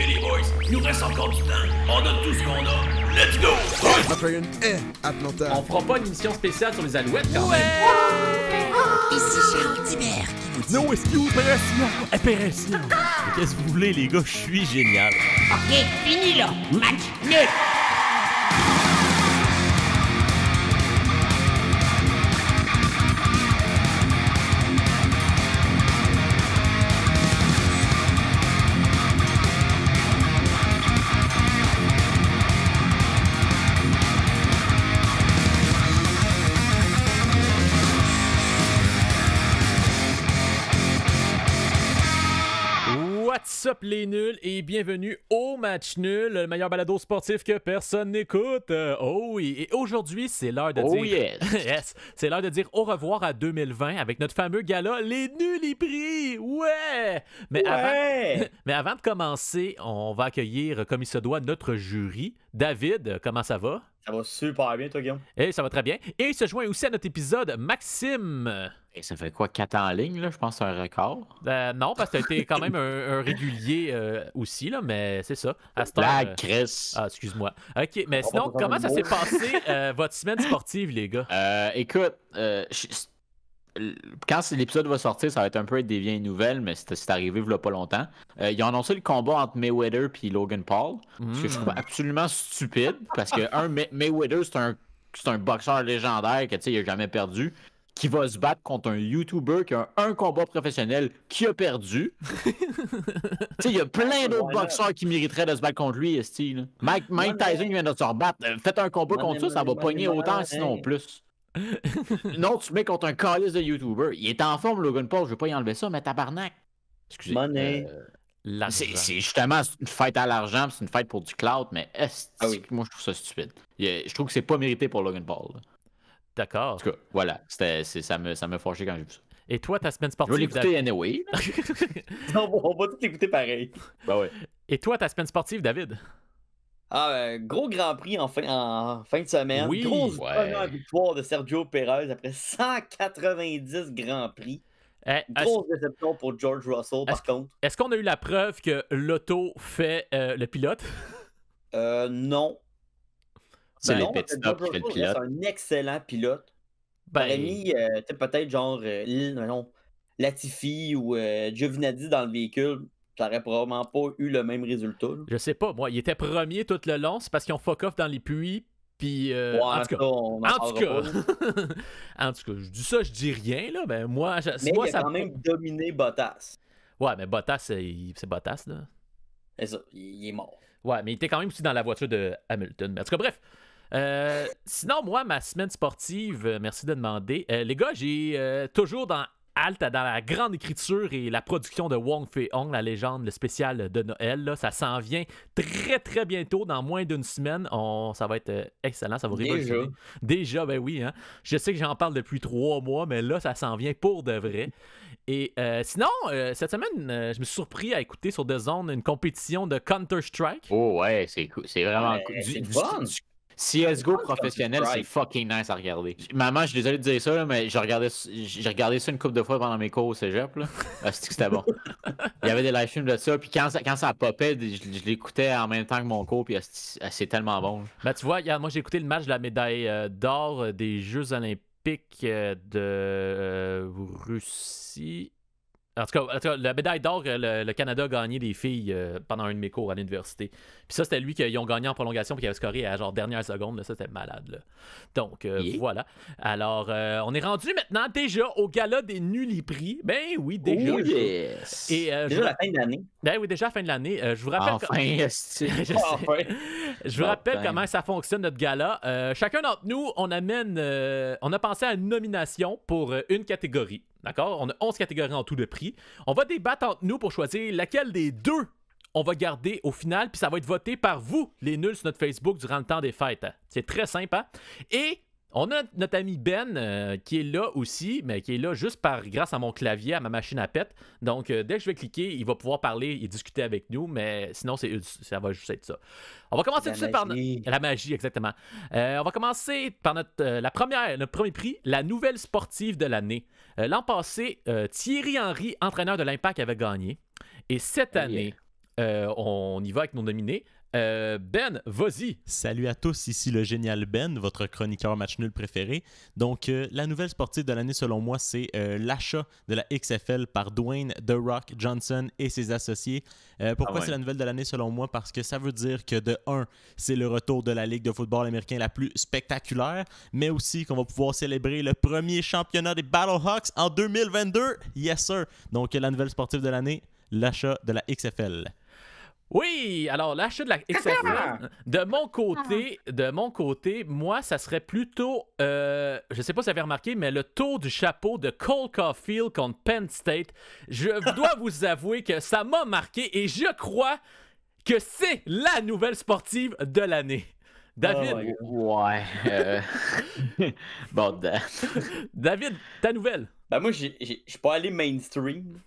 les boys, il nous reste encore du temps. On donne tout ce qu'on a. Let's go! Après une haie, Atlanta. On fera pas une émission spéciale sur les Alouettes quand même. Ici Charles Dibert qui vous dit... No excuse, opération. Qu'est-ce que vous voulez, les gars? Je suis génial. Ok, fini là. Match nul. What's up les nuls et bienvenue au Match Nul, le meilleur balado sportif que personne n'écoute. Oh oui, et aujourd'hui c'est l'heure de dire... Yes. C'est l'heure de dire au revoir à 2020 avec notre fameux gala Les Nuls y pris. Ouais! Mais avant de commencer, on va accueillir comme il se doit notre jury. David, comment ça va? Ça va super bien, toi, Guillaume? Et ça va très bien. Et il se joint aussi à notre épisode Maxime. Et ça fait quoi, 4 en ligne, là? Je pense que c'est un record. Non, parce que t'as été quand même un régulier aussi, là, mais c'est ça. À cette heure, Blague, Chris. Ah, excuse-moi. OK, mais sinon, comment ça s'est passé votre semaine sportive, les gars? Écoute, quand l'épisode va sortir, ça va être un peu des vieilles nouvelles, mais c'est arrivé il y a pas longtemps. Ils ont annoncé le combat entre Mayweather et Logan Paul, ce que je trouve absolument stupide, parce que Mayweather, c'est un boxeur légendaire que, tu sais, il a jamais perdu, qui va se battre contre un YouTuber qui a un combat professionnel qui a perdu. Tu sais, il y a plein d'autres boxeurs qui mériteraient de se battre contre lui, style. Mike Tyson vient de se rebattre. Faites un combat contre ça va pogner autant, sinon plus. Non, tu mets contre un calice de YouTuber. Il est en forme, Logan Paul, je veux pas y enlever ça, mais tabarnak. Excusez. Money. C'est justement une fête à l'argent, c'est une fête pour du clout, mais moi je trouve ça stupide. Je trouve que c'est pas mérité pour Logan Paul. Là. D'accord. En tout cas, voilà, ça m'a fâché quand j'ai vu ça. Et toi, ta semaine Je sportive... vais l'écouter anyway. On va tout écouter pareil. Ben ouais. Et toi, ta semaine sportive, David? Gros Grand Prix en fin de semaine. Oui, Grosse première victoire de Sergio Perez après 190 Grands Prix. Grosse déception pour George Russell, par contre. Est-ce qu'on a eu la preuve que l'auto fait le pilote? Non. C'est les non, petits George stops qui fait le Russell pilote. reste un excellent pilote. Ben, J'aurais mis peut-être genre Latifi ou Giovinazzi dans le véhicule. Ça n'aurait probablement pas eu le même résultat. Là. je sais pas, moi, il était premier tout le long, c'est parce qu'ils ont fuck off dans les puits, puis en tout cas, en tout cas, je dis ça, je dis rien, là, mais moi, mais moi il a quand même dominé Bottas. Ouais, mais Bottas, c'est Bottas, là. C'est ça, il est mort. Ouais, mais il était quand même aussi dans la voiture de Hamilton. Mais en tout cas, bref. Sinon, moi, ma semaine sportive, merci de demander. Les gars, j'ai toujours dans la grande écriture et la production de Wong Fei-hung, la légende, le spécial de Noël. Là, ça s'en vient très, très bientôt, dans moins d'une semaine. Ça va être excellent, ça va révolutionner. Déjà, ben oui. Hein? Je sais que j'en parle depuis 3 mois, mais là, ça s'en vient pour de vrai. Et sinon, cette semaine, je me suis surpris à écouter sur The Zone une compétition de Counter-Strike. Oh ouais, c'est cool. C'est vraiment cool. C'est fun. CSGO professionnel, c'est fucking nice à regarder. Maman, je suis désolé de dire ça, là, mais j'ai regardé ça une couple de fois pendant mes cours au cégep. Là. C'est que c'était bon. Il y avait des live streams de ça, puis quand ça popait, je l'écoutais en même temps que mon cours, puis c'est tellement bon. Ben, tu vois, moi j'ai écouté le match de la médaille d'or des Jeux olympiques de Russie. En tout cas, la médaille d'or, le Canada a gagné des filles pendant un de mes cours à l'université. Puis ça, c'était lui qu'ils ont gagné en prolongation puis qui avait scoré à genre dernière seconde. Là, ça, c'était malade. Là. Donc, voilà. Alors, on est rendu maintenant déjà au gala des nuls y pris. Ben oui, déjà. Oh yes! Et, déjà la fin de l'année. Ben oui, déjà la fin de l'année. Je vous rappelle... Je vous rappelle comment ça fonctionne, notre gala. Chacun d'entre nous, on a pensé à une nomination pour une catégorie. D'accord? On a 11 catégories en tout de prix. On va débattre entre nous pour choisir laquelle des deux on va garder au final, puis ça va être voté par vous, les nuls, sur notre Facebook durant le temps des fêtes. C'est très simple, hein? Et on a notre ami Ben qui est là aussi, mais qui est là juste grâce à mon clavier, à ma machine à pète. Donc, dès que je vais cliquer, il va pouvoir parler et discuter avec nous, mais sinon, ça va juste être ça. On va commencer tout de suite par la magie, exactement. On va commencer par notre premier prix, la nouvelle sportive de l'année. L'an passé, Thierry Henry, entraîneur de l'Impact, avait gagné. Et cette année, on y va avec nos nominés. Ben, vas-y. Salut à tous, ici le génial Ben, votre chroniqueur match nul préféré. Donc, la nouvelle sportive de l'année, selon moi, c'est l'achat de la XFL par Dwayne The Rock Johnson et ses associés. Pourquoi c'est la nouvelle de l'année, selon moi? Parce que ça veut dire que, de un, c'est le retour de la Ligue de football américain la plus spectaculaire, mais aussi qu'on va pouvoir célébrer le premier championnat des Battlehawks en 2022. Yes, sir! Donc, la nouvelle sportive de l'année, l'achat de la XFL. Oui, alors l'achat de la XFL, de mon côté, moi, ça serait plutôt, je sais pas si vous avez remarqué, mais le tour du chapeau de Cole Caulfield contre Penn State, je dois vous avouer que ça m'a marqué et je crois que c'est la nouvelle sportive de l'année. David? Bon, David, ta nouvelle? Ben moi, je suis pas allé mainstream.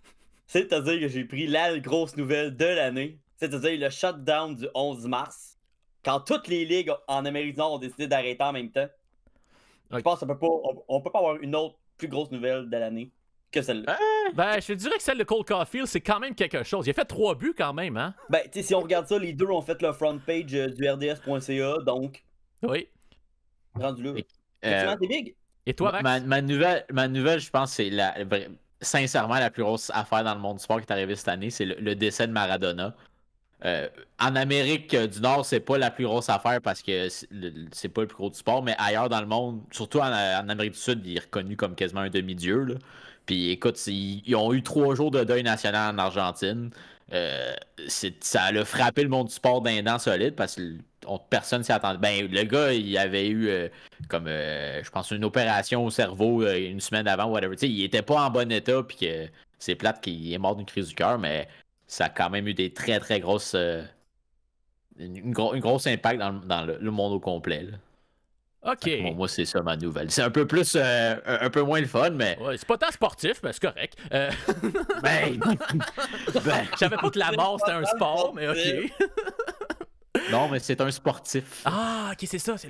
C'est-à-dire que j'ai pris la grosse nouvelle de l'année. C'est-à-dire le shutdown du 11 mars, quand toutes les ligues en Amérique du Nord ont décidé d'arrêter en même temps. Okay. Je pense qu'on peut pas avoir une autre plus grosse nouvelle de l'année que celle-là. Ben, je te dirais que celle de Cole Caulfield, c'est quand même quelque chose. Il a fait 3 buts quand même, hein? Ben, tu sais, si on regarde ça, les deux ont fait le front page du RDS.ca, donc... Oui. Rendu là. Effectivement, c'est big. Et toi, Max? Ma nouvelle, je pense, c'est sincèrement la plus grosse affaire dans le monde du sport qui est arrivée cette année, c'est le décès de Maradona. En Amérique du Nord, c'est pas la plus grosse affaire parce que c'est pas le plus gros du sport, mais ailleurs dans le monde, surtout en Amérique du Sud, il est reconnu comme quasiment un demi-dieu. Là. Puis écoute, ils ont eu 3 jours de deuil national en Argentine. Ça a frappé le monde du sport d'un dent solide parce que personne s'y attendait. Ben, le gars, il avait eu je pense une opération au cerveau une semaine avant, whatever. T'sais, il était pas en bon état, puis que c'est plate qu'il est mort d'une crise du cœur, mais ça a quand même eu des très très grosses une grosse impact dans le monde au complet. Là. OK. Moi, c'est ça ma nouvelle. C'est un peu plus un peu moins le fun, mais. Ouais, c'est pas tant sportif, mais c'est correct. Ben, je savais pas que la mort c'était un sport, mais OK. Non, mais c'est un sportif. Ah, OK, c'est ça. C'est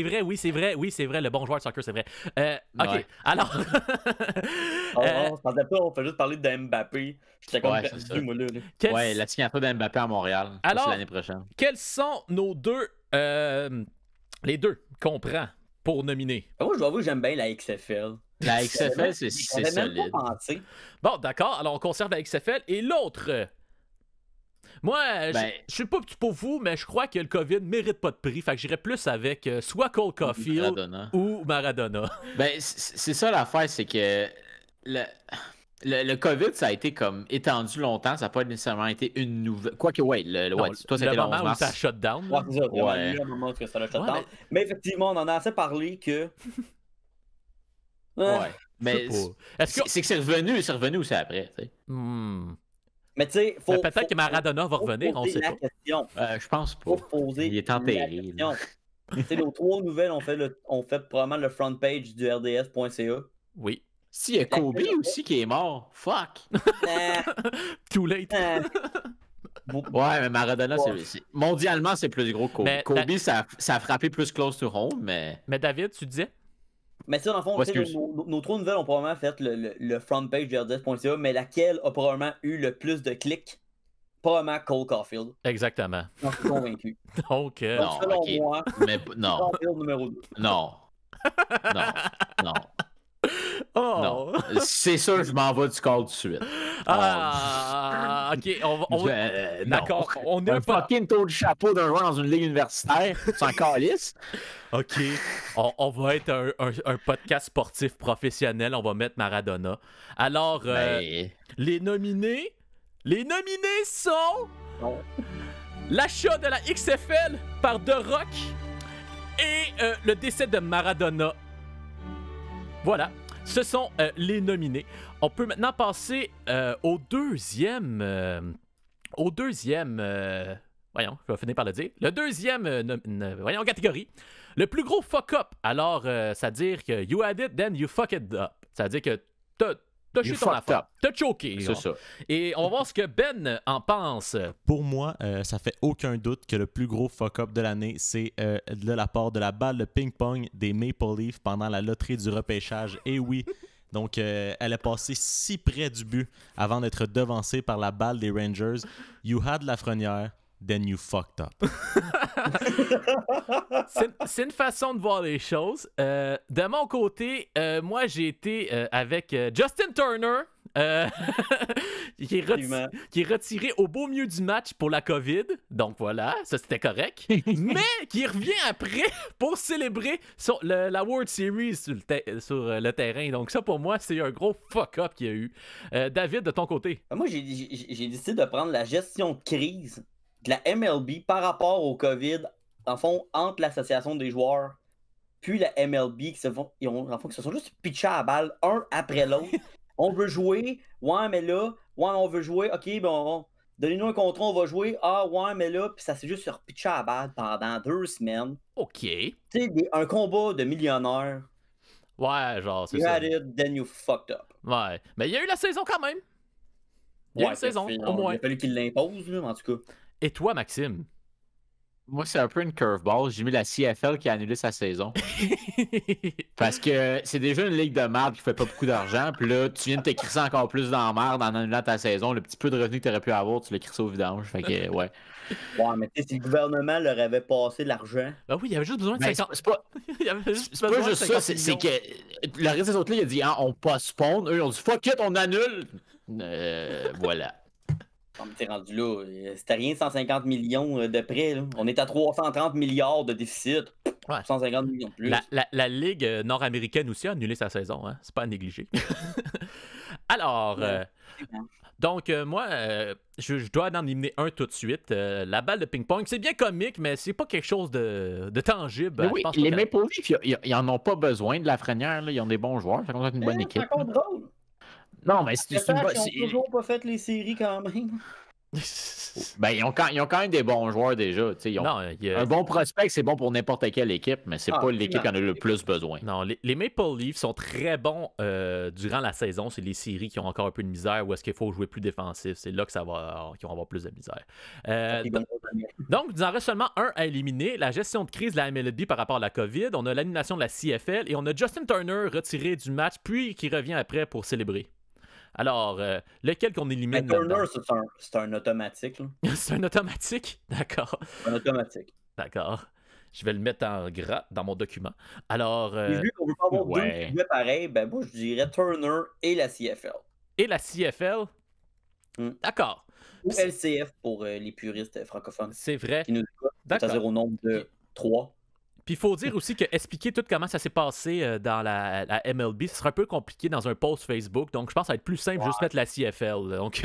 vrai, oui, c'est vrai. Le bon joueur de soccer, c'est vrai. OK, ouais. Alors... on se pensait pas, on fait juste parler de Mbappé. J'étais comme perdu, moi, là. Ouais, la signature d'Mbappé à Montréal. Alors, c'est l'année prochaine. Quels sont nos deux... les deux qu'on prend pour nominer? Moi, je dois avouer que j'aime bien la XFL. La XFL, c'est solide. Bon, d'accord. Alors, on conserve la XFL. Et l'autre... Moi, je suis pas pour vous, mais je crois que le COVID mérite pas de prix. Fait que j'irais plus avec soit Cole Caulfield ou Maradona. Ben, c'est ça l'affaire, c'est que le COVID, ça a été comme étendu longtemps. Ça n'a pas nécessairement été une nouvelle. Quoique, toi, c'était le moment où ça a shut down. Ouais, c'est ça. Ouais. Le moment où ça a shut down. Mais effectivement, on en a assez parlé que. Ouais. Mais c'est que c'est revenu aussi après, tu sais. Mais tu sais, peut-être que Maradona va revenir, on sait pas. Je pense pas. Il est enterré. Tu sais, nos 3 nouvelles ont fait probablement le front page du RDS.ca. Oui. Si, il y a Kobe aussi qui est mort. Fuck. Too late. Ouais, mais Maradona, mondialement, c'est plus gros que Kobe. Mais Kobe, ça a frappé plus close to home, mais... Mais David, tu disais? Mais ça, dans le fond, nos 3 nouvelles ont probablement fait le front page du RDS.ca, mais laquelle a probablement eu le plus de clics? Probablement Cole Caulfield. Exactement. J'en suis convaincu. Donc, non, selon moi, mais non. Caulfield numéro 2. Non. Oh. Non. C'est sûr, je m'en vais du call tout de suite. OK. D'accord. On est un fucking tour de chapeau d'un joueur dans une ligue universitaire. C'est un calice. OK. On va être un podcast sportif professionnel. On va mettre Maradona. Alors, les nominés sont l'achat de la XFL par The Rock et le décès de Maradona. Voilà. Ce sont les nominés. On peut maintenant passer au deuxième... voyons, je vais finir par le dire. Le deuxième catégorie. Le plus gros fuck-up. Alors, c'est-à-dire que you had it, then you fuck it up. C'est-à-dire que t'as chié ton affaire. T'as choqué. C'est ça. Et on va voir ce que Ben en pense. Pour moi, ça fait aucun doute que le plus gros fuck-up de l'année, c'est de la part de la balle de ping-pong des Maple Leafs pendant la loterie du repêchage. Et oui, Donc, elle est passée si près du but avant d'être devancée par la balle des Rangers. You had Lafrenière, then you fucked up. C'est une façon de voir les choses. De mon côté, moi, j'ai été avec Justin Turner, qui est retiré au beau milieu du match pour la COVID. Donc voilà, ça c'était correct. Mais qui revient après pour célébrer sur la World Series sur le terrain. Donc ça, pour moi, c'est un gros fuck-up qu'il y a eu. David, de ton côté? Moi, j'ai décidé de prendre la gestion de crise de la MLB par rapport au COVID, en fond, entre l'association des joueurs puis la MLB, qui se sont juste pitchés à la balle, un après l'autre. On veut jouer, ouais, mais là, ouais, on veut jouer, ok, bon, donnez-nous un contrat, on va jouer, ah, ouais, mais là, puis ça s'est juste repitché à la balle pendant 2 semaines. Ok. Tu sais, un combat de millionnaires. Ouais, genre, c'est You ça. had it, then you fucked up. Ouais. Mais il y a eu la saison quand même. Il y a eu une saison, au moins. Il a fallu qu'il l'impose, là, en tout cas. Et toi, Maxime? Moi, c'est un peu une curveball. J'ai mis la CFL qui a annulé sa saison. Parce que c'est déjà une ligue de merde qui fait pas beaucoup d'argent. Puis là, tu viens de t'écrire encore plus dans la merde en annulant ta saison. Le petit peu de revenus que tu aurais pu avoir, tu l'as crissé au vidange. Fait que, ouais. Ouais, mais tu sais, si le gouvernement leur avait passé l'argent. Ben oui, il y avait juste besoin de Ben, 50... c'est pas, il y avait juste c'est pas besoin de juste 50 ça, c'est millions. que le reste des autres là, il a dit on postpone. Eux, ils ont dit fuck it, on annule. Voilà. Non, mais t'es rendu là. C'était rien 150 millions de prêts. Là. On est à 330 milliards de déficit. Ouais. 150 millions de plus. La Ligue nord-américaine aussi a annulé sa saison. Hein? C'est pas à négliger. Alors, donc, moi, je dois en éliminer un tout de suite. La balle de ping-pong, c'est bien comique, mais c'est pas quelque chose de tangible. Mais Je oui, pense les pas Maple Leafs, ils en ont pas besoin de Lafrenière. Là. Ils ont des bons joueurs. Ça commence à être une bonne équipe. C'est encore drôle. Non, mais c'est une bonne. Ils ont toujours pas fait les séries quand même. Ben, ils ont quand même des bons joueurs déjà. Ils ont... Non, Un bon prospect, c'est bon pour n'importe quelle équipe, mais c'est pas l'équipe qui en a le plus besoin. Non, les Maple Leafs sont très bons durant la saison. C'est les séries qui ont encore un peu de misère ou est-ce qu'il faut jouer plus défensif. C'est là que qu'ils vont avoir plus de misère. Donc, il nous en reste seulement un à éliminer. La gestion de crise de la MLB par rapport à la COVID. On a l'animation de la CFL et on a Justin Turner retiré du match puis qui revient après pour célébrer. Alors, lequel qu'on élimine? Turner, c'est un automatique. C'est un automatique? D'accord. Un automatique. D'accord. Je vais le mettre en gras dans mon document. Alors. Vu qu'on veut pas avoir deux qui jouaient pareil, ben moi je dirais Turner et la CFL. Et la CFL? D'accord. Ou LCF pour les puristes francophones. C'est vrai. Qui nous écoutent, c'est-à-dire au nombre de 3. Puis il faut dire aussi que expliquer tout comment ça s'est passé dans la MLB, ce sera un peu compliqué dans un post Facebook. Donc je pense que ça va être plus simple juste mettre la CFL. Donc...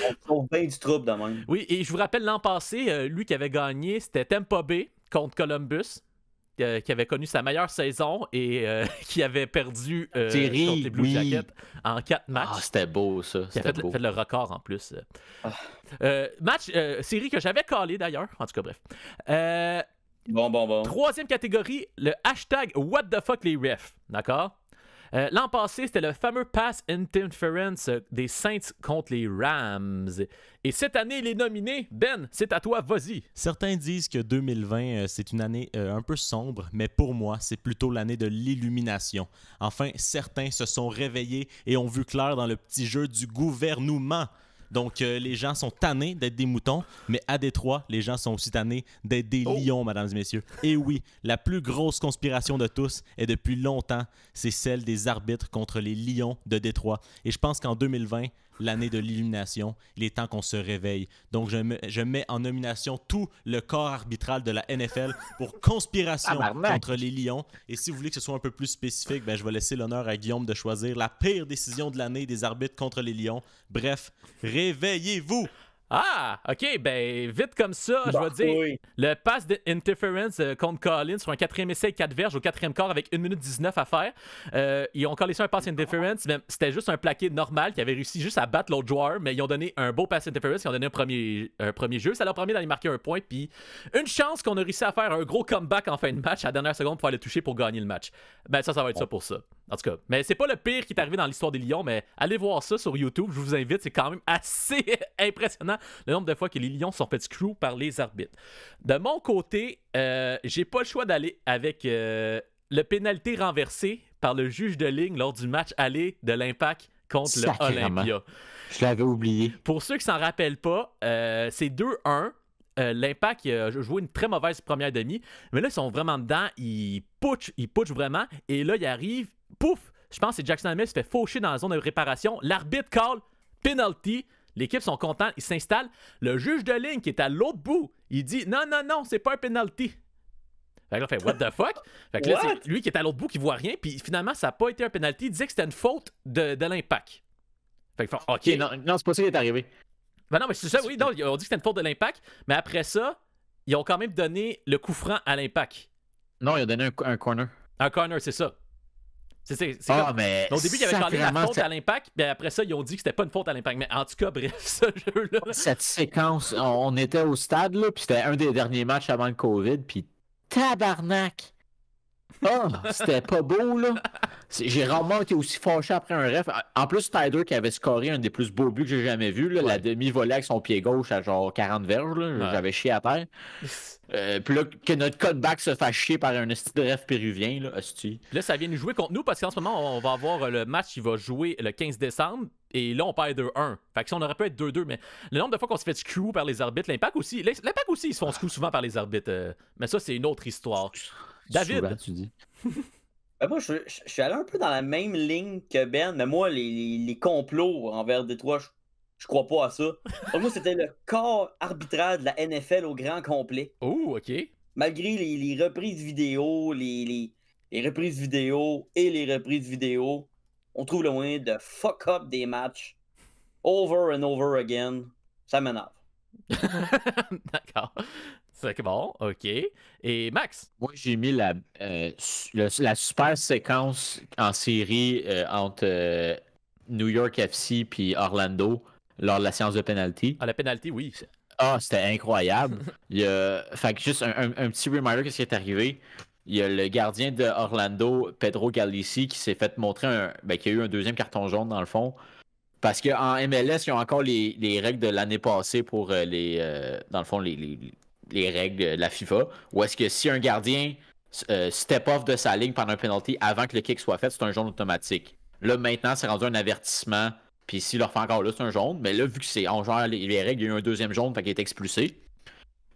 On trouve bien du trouble de même. Oui, et je vous rappelle l'an passé, lui qui avait gagné, c'était Tampa Bay contre Columbus. Qui avait connu sa meilleure saison et qui avait perdu contre les Blue Jackets en 4 matchs. Ah, c'était beau, ça. Qui a fait le record en plus. Série que j'avais callé d'ailleurs. En tout cas, bref. Bon. 3e catégorie, le hashtag What the fuck les refs. D'accord? L'an passé, c'était le fameux pass interference des Saints contre les Rams. Et cette année, il est nominé. Ben, c'est à toi, vas-y. Certains disent que 2020, c'est une année un peu sombre, mais pour moi, c'est plutôt l'année de l'illumination. Enfin, certains se sont réveillés et ont vu clair dans le petit jeu du gouvernement. Donc, les gens sont tannés d'être des moutons, mais à Détroit, les gens sont aussi tannés d'être des lions, mesdames et messieurs. Et oui, la plus grosse conspiration de tous, et depuis longtemps, c'est celle des arbitres contre les Lions de Détroit. Et je pense qu'en 2020, l'année de l'illumination, il est temps qu'on se réveille. Donc, je mets en nomination tout le corps arbitral de la NFL pour conspiration contre les Lions. Et si vous voulez que ce soit un peu plus spécifique, ben, je vais laisser l'honneur à Guillaume de choisir la pire décision de l'année des arbitres contre les Lions. Bref, réveillez-vous! Ah, OK, ben vite comme ça, je vais dire le pass d'interference contre Collins sur un 4e essai 4 verges au 4e quart avec 1 minute 19 à faire. Ils ont collé ça un pass interference, mais c'était juste un plaqué normal qui avait réussi juste à battre l'autre joueur, mais ils ont donné un beau pass interference, ils ont donné un premier jeu. Ça leur permis d'aller marquer un point, puis une chance qu'on a réussi à faire un gros comeback en fin de match à la dernière seconde pour aller toucher pour gagner le match. Ben ça va être ça pour ça. En tout cas, mais c'est pas le pire qui est arrivé dans l'histoire des Lions, mais allez voir ça sur YouTube, je vous invite, c'est quand même assez impressionnant le nombre de fois que les Lions sont fait screw par les arbitres. De mon côté, j'ai pas le choix d'aller avec le pénalité renversé par le juge de ligne lors du match aller de l'Impact contre le Sacrément. Olympia. Je l'avais oublié. Pour ceux qui s'en rappellent pas, c'est 2-1. L'Impact a joué une très mauvaise première demi, mais là, ils sont vraiment dedans. Ils putschent vraiment. Et là, il arrive, pouf, je pense que c'est Jackson Hamel qui se fait faucher dans la zone de réparation. L'arbitre call penalty. L'équipe sont contents, ils s'installent. Le juge de ligne qui est à l'autre bout, il dit non, c'est pas un penalty. Fait que là, fait what the fuck? Fait que là, c'est lui qui est à l'autre bout qui voit rien. Puis finalement, ça n'a pas été un penalty. Il disait que c'était une faute de l'Impact. Fait que, OK. Non, c'est pas ça qui est arrivé. Ben non, mais c'est ça, oui. Non, on dit que c'était une faute de l'Impact. Mais après ça, ils ont quand même donné le coup franc à l'Impact. Non, il a donné un corner. Un corner, c'est ça. C'est mais. au début, il avait parlé de la faute à l'Impact, puis après ça, ils ont dit que c'était pas une faute à l'Impact. Mais en tout cas, bref, ce jeu-là. Cette séquence, on était au stade, là, puis c'était un des derniers matchs avant le COVID, puis tabarnak! Oh, c'était pas beau, là. J'ai rarement été aussi fâché après un ref. En plus, Tyder qui avait scoré un des plus beaux buts que j'ai jamais vu, là, la demi-volée avec son pied gauche à genre 40 verges, là. Ouais. J'avais chié à terre. Puis là, que notre cutback se fasse chier par un esti de ref péruvien, là, hostie. Là, ça vient nous jouer contre nous parce qu'en ce moment, on va avoir le match qui va jouer le 15 décembre. Et là, on perd 2-1. Fait que ça, on aurait pu être 2-2. Mais le nombre de fois qu'on se fait screw par les arbitres, l'Impact aussi, ils se font screw souvent par les arbitres. Mais ça, c'est une autre histoire. David. Souvent, tu dis. Moi, je suis allé un peu dans la même ligne que Ben, mais moi, les complots envers Détroit, je crois pas à ça. Pour moi, c'était le corps arbitral de la NFL au grand complet. Oh, OK. Malgré les reprises vidéo, les reprises vidéo et les reprises vidéo, on trouve le moyen de fuck up des matchs over and over again. Ça m'énerve. D'accord. C'est bon, OK. Et Max? Moi, j'ai mis la super séquence en série entre New York FC puis Orlando lors de la séance de penalty. Ah, la penalty, oui. Ah, c'était incroyable. Fait que juste un petit reminder, qu'est-ce qui est arrivé? Il y a le gardien de Orlando, Pedro Gallici, qui s'est fait montrer qui a eu un deuxième carton jaune dans le fond. Parce qu'en MLS, ils ont encore les règles de l'année passée pour dans le fond, les règles de la FIFA. Ou est-ce que si un gardien step off de sa ligne pendant un penalty avant que le kick soit fait, c'est un jaune automatique. Là, maintenant, c'est rendu un avertissement. Puis s'il le refait encore là, c'est un jaune. Mais là, vu que c'est en genre les règles, il y a eu un deuxième jaune, fait qu'il est expulsé.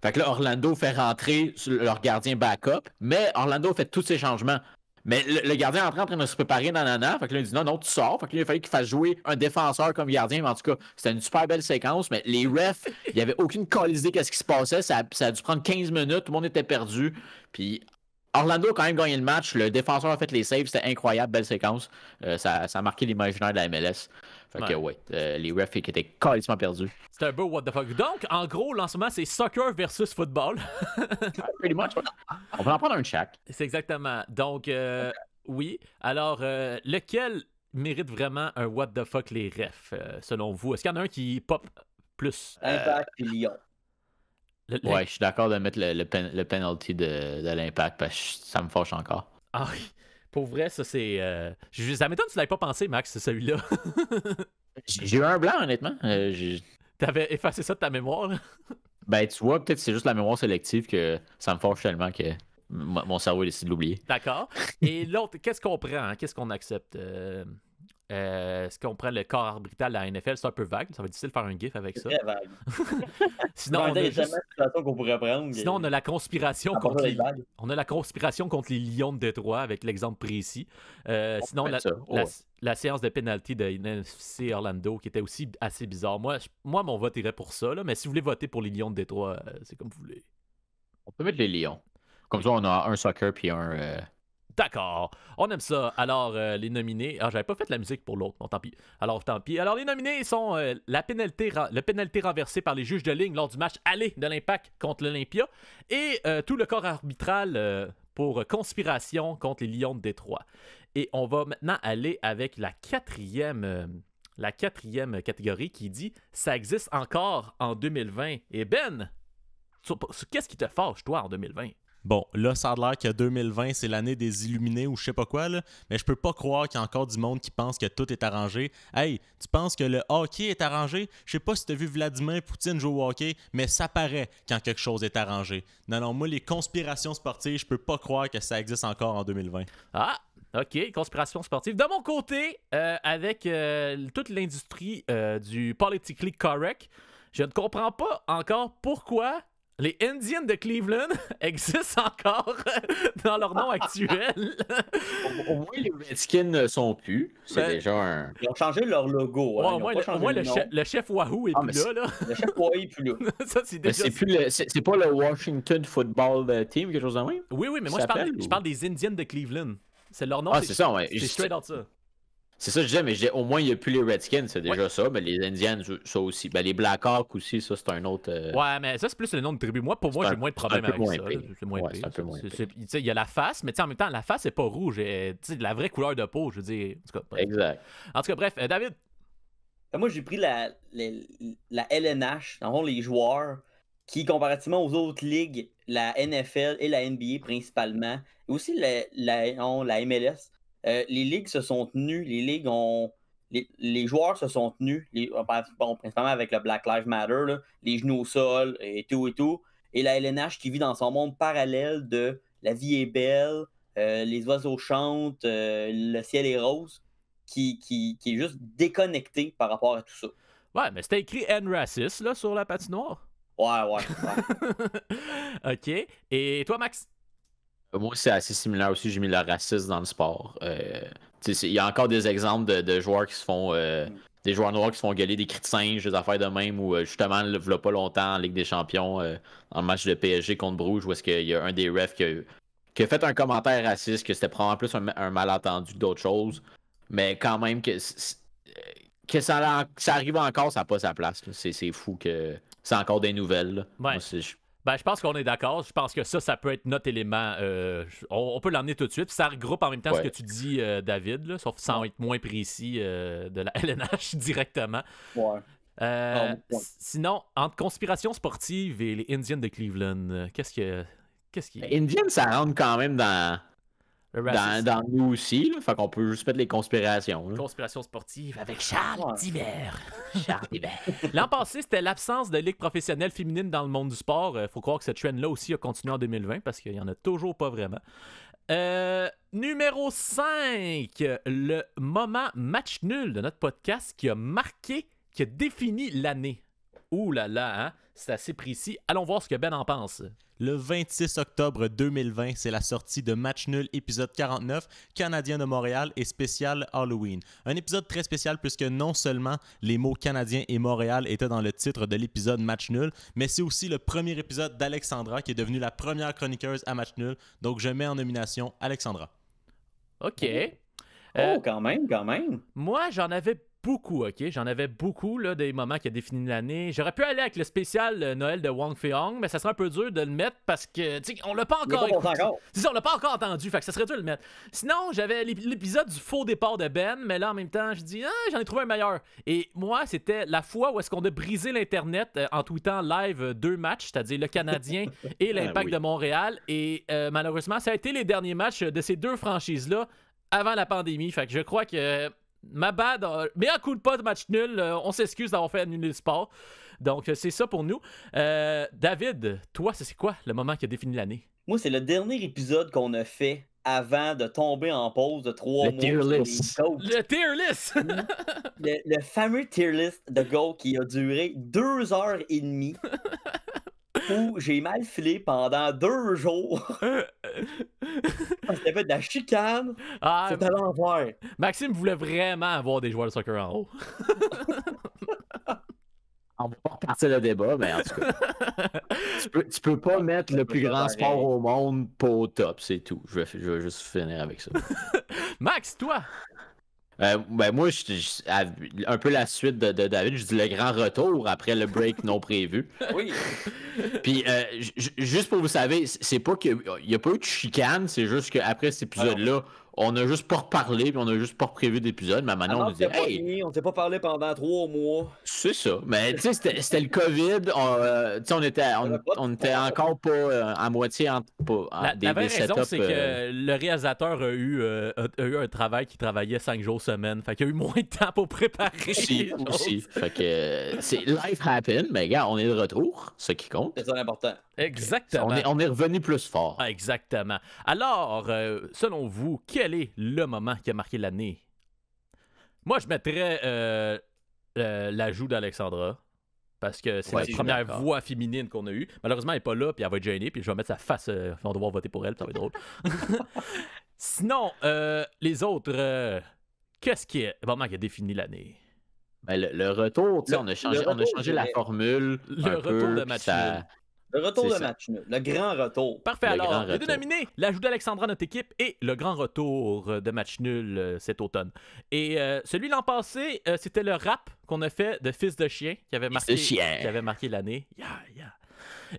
Fait que là, Orlando fait rentrer leur gardien backup. Mais Orlando fait tous ses changements. Mais le gardien est en train de se préparer dans l'ana. Fait que là, il dit non, tu sors. Fait que là, il a fallu qu'il fasse jouer un défenseur comme gardien. Mais en tout cas, c'était une super belle séquence. Mais les refs, il n'y avait aucune idée de ce qui se passait. Ça a dû prendre 15 minutes. Tout le monde était perdu. Puis Orlando a quand même gagné le match. Le défenseur a fait les saves. C'était incroyable, belle séquence. Ça a marqué l'imaginaire de la MLS. Fait que les refs qui étaient carrément perdus. C'était un beau what the fuck. Donc, en gros, là, en ce moment, c'est soccer versus football. Pretty much. On peut en prendre un de chaque. C'est exactement. Donc, oui. Alors, lequel mérite vraiment un what the fuck les refs, selon vous? Est-ce qu'il y en a un qui pop plus? Impact et Lyon. Ouais, je suis d'accord de mettre le penalty de l'Impact parce que ça me fâche encore. Ah oui. Pour vrai, ça c'est. Ça m'étonne que tu l'avais pas pensé, Max, celui-là. J'ai eu un blanc, honnêtement. T'avais effacé ça de ta mémoire, là? Ben, tu vois, peut-être que c'est juste la mémoire sélective que ça me fâche tellement que mon cerveau a décidé de l'oublier. D'accord. Et l'autre, qu'est-ce qu'on prend? Hein? Qu'est-ce qu'on accepte? Est-ce qu'on prend le corps arbitral de la NFL? C'est un peu vague. Ça va être difficile de faire un gif avec ça. Très vague. Sinon, Il y a tellement de situations qu'on pourrait prendre. Sinon, on a la conspiration contre les Lions de Détroit avec l'exemple précis. Sinon, la séance de penalty de NFC Orlando qui était aussi assez bizarre. Moi, mon vote irait pour ça. Là, mais si vous voulez voter pour les Lions de Détroit, c'est comme vous voulez. On peut mettre les Lions. Comme ça, on a un soccer puis un... D'accord, on aime ça. Alors, les nominés... Ah, j'avais pas fait la musique pour l'autre. Bon, tant pis. Alors, les nominés sont le pénalité renversé par les juges de ligne lors du match aller de l'Impact contre l'Olympia et tout le corps arbitral pour conspiration contre les Lions de Détroit. Et on va maintenant aller avec la quatrième catégorie qui dit « Ça existe encore en 2020 ». Et Ben, qu'est-ce qui te fâche, toi, en 2020? Bon, là, ça a l'air que 2020, c'est l'année des Illuminés ou je sais pas quoi, là, mais je peux pas croire qu'il y a encore du monde qui pense que tout est arrangé. Hey, tu penses que le hockey est arrangé? Je sais pas si t'as vu Vladimir Poutine jouer au hockey, mais ça paraît quand quelque chose est arrangé. Non, moi, les conspirations sportives, je peux pas croire que ça existe encore en 2020. Ah! OK, conspiration sportive. De mon côté, avec toute l'industrie du politically correct, je ne comprends pas encore pourquoi les Indians de Cleveland existent encore dans leur nom actuel. Au moins, les Redskins ne sont plus. C'est déjà un. Ils ont changé leur logo. Ouais, Hein. au moins le chef Wahoo est plus là. Le chef Wahoo est plus là. Ça, c'est Mais déjà... c'est pas le Washington Football Team, quelque chose de même? Oui, mais moi, je parle des Indians de Cleveland. C'est leur nom. Ah, c'est ça, ouais. C'est straight out ça. C'est ça que je disais, mais au moins, il n'y a plus les Redskins, c'est déjà ça. Mais les Indians, ça aussi. Ben, les Blackhawks aussi, ça, c'est un autre. Ouais, mais ça, c'est plus le nom de tribu. Pour moi, j'ai moins de problème avec ça. C'est moins pire. C'est un peu moins pire. Il y a la face, mais en même temps, la face, c'est pas rouge. C'est la vraie couleur de peau, je veux dire. En tout cas, bref. Exact. En tout cas, bref, David. Moi, j'ai pris la LNH, dans le fond, les joueurs qui, comparativement aux autres ligues, la NFL et la NBA principalement, et aussi la MLS, les ligues se sont tenues, les joueurs se sont tenus, principalement avec le Black Lives Matter, là, les genoux au sol et tout. Et la LNH qui vit dans son monde parallèle de la vie est belle, les oiseaux chantent, le ciel est rose, qui est juste déconnecté par rapport à tout ça. Ouais, mais c'était écrit N racist là, sur la patinoire. Ouais. OK. Et toi, Max? Moi, c'est assez similaire aussi. J'ai mis le racisme dans le sport. Il y a encore des exemples de joueurs qui se font. Des joueurs noirs qui se font gueuler des cris de singe, des affaires de même, ou justement, il n'y a pas longtemps en Ligue des Champions, dans le match de PSG contre Bruges, où est-ce qu'il y a un des refs qui a fait un commentaire raciste, que c'était probablement plus un malentendu que d'autres choses. Mais quand même, que ça arrive encore, ça n'a pas sa place. C'est fou que c'est encore des nouvelles. Là. Ouais. Moi, Je pense qu'on est d'accord. Je pense que ça peut être notre élément. On peut l'emmener tout de suite. Puis ça regroupe en même temps ce que tu dis, David, là, sauf sans être moins précis de la LNH directement. Ouais. Sinon, entre conspiration sportive et les Indians de Cleveland, qu'est-ce qui est? Indian, ça rentre quand même dans nous aussi. Là, fait qu'on peut juste mettre les conspirations. Là. Conspiration sportive avec Charles Divers. Charles Divers. L'an passé, c'était l'absence de ligue professionnelle féminine dans le monde du sport. Faut croire que cette trend-là aussi a continué en 2020 parce qu'il n'y en a toujours pas vraiment. Numéro 5, le moment match nul de notre podcast qui a défini l'année. Ouh là là, hein? C'est assez précis. Allons voir ce que Ben en pense. Le 26 octobre 2020, c'est la sortie de Match Nul, épisode 49, Canadien de Montréal et spécial Halloween. Un épisode très spécial puisque non seulement les mots Canadien et Montréal étaient dans le titre de l'épisode Match Nul, mais c'est aussi le premier épisode d'Alexandra qui est devenue la première chroniqueuse à Match Nul. Donc je mets en nomination Alexandra. OK. Quand même. Moi, j'en avais beaucoup, OK? J'en avais beaucoup, là, des moments qui ont défini l'année. J'aurais pu aller avec le spécial Noël de Wang Fei-Hong, mais ça serait un peu dur de le mettre parce que, tu sais, on l'a pas encore écouté. C'est ça, on l'a pas encore entendu, fait que ça serait dur de le mettre. Sinon, j'avais l'épisode du faux départ de Ben, mais là, en même temps, je dis, j'en ai trouvé un meilleur. Et moi, c'était la fois où est-ce qu'on a brisé l'Internet en tweetant live 2 matchs, c'est-à-dire le Canadien et l'Impact de Montréal. Et malheureusement, ça a été les derniers matchs de ces 2 franchises-là avant la pandémie. Fait que je crois que ma bad, mais un coup de pas de match nul, on s'excuse d'avoir fait annuler le sport. Donc, c'est ça pour nous. David, toi, c'est quoi le moment qui a défini l'année? Moi, c'est le dernier épisode qu'on a fait avant de tomber en pause de 3 mois. Le tier list! le fameux tier list de GOAT qui a duré 2h30. Où j'ai mal filé pendant 2 jours. C'était fait de la chicane. C'était à l'envers. Maxime voulait vraiment avoir des joueurs de soccer en haut. On va pas repartir le débat, mais en tout cas, tu peux pas mettre le plus grand sport au monde pas au top, c'est tout. Je vais juste finir avec ça. Max, toi? Moi, un peu la suite de David, je dis le grand retour après le break non prévu. Oui. Puis, juste pour vous savez, c'est pas qu'il n'y a pas eu de chicane, c'est juste qu'après cet épisode-là, on a juste pas reparlé, puis on a juste pas prévu d'épisode, mais maintenant, on dit hey! On s'est pas parlé pendant 3 mois. C'est ça. Mais tu sais, c'était le COVID. On était encore pas à moitié la vraie raison, c'est que le réalisateur a eu un travail qui travaillait 5 jours semaine. Fait qu'il y a eu moins de temps pour préparer. Aussi. Fait que c'est life happen, mais gars, on est de retour, ce qui compte. C'est ça l'important. Exactement. On est revenu plus fort. Ah, exactement. Alors, selon vous, quel est le moment qui a marqué l'année? Moi, je mettrais l'ajout d'Alexandra. Parce que c'est Ouais, la je suis première d'accord. voix féminine qu'on a eue. Malheureusement, elle n'est pas là, puis elle va être gênée, puis je vais mettre sa face. On va devoir voter pour elle, ça va être drôle. Sinon, les autres, qu'est-ce qui est vraiment qui a défini l'année? Ben, le retour, tu sais, on a changé la formule. Le un retour peu, de puis match ça- nul. Le retour C'est de ça. match nul. Le grand retour. Parfait, Le alors, grand les deux retour. nominés, l'ajout d'Alexandra à notre équipe et le grand retour de match nul cet automne. Et celui l'an passé, c'était le rap qu'on a fait de Fils de chien qui avait Fils de chien. l'année. Yeah, yeah.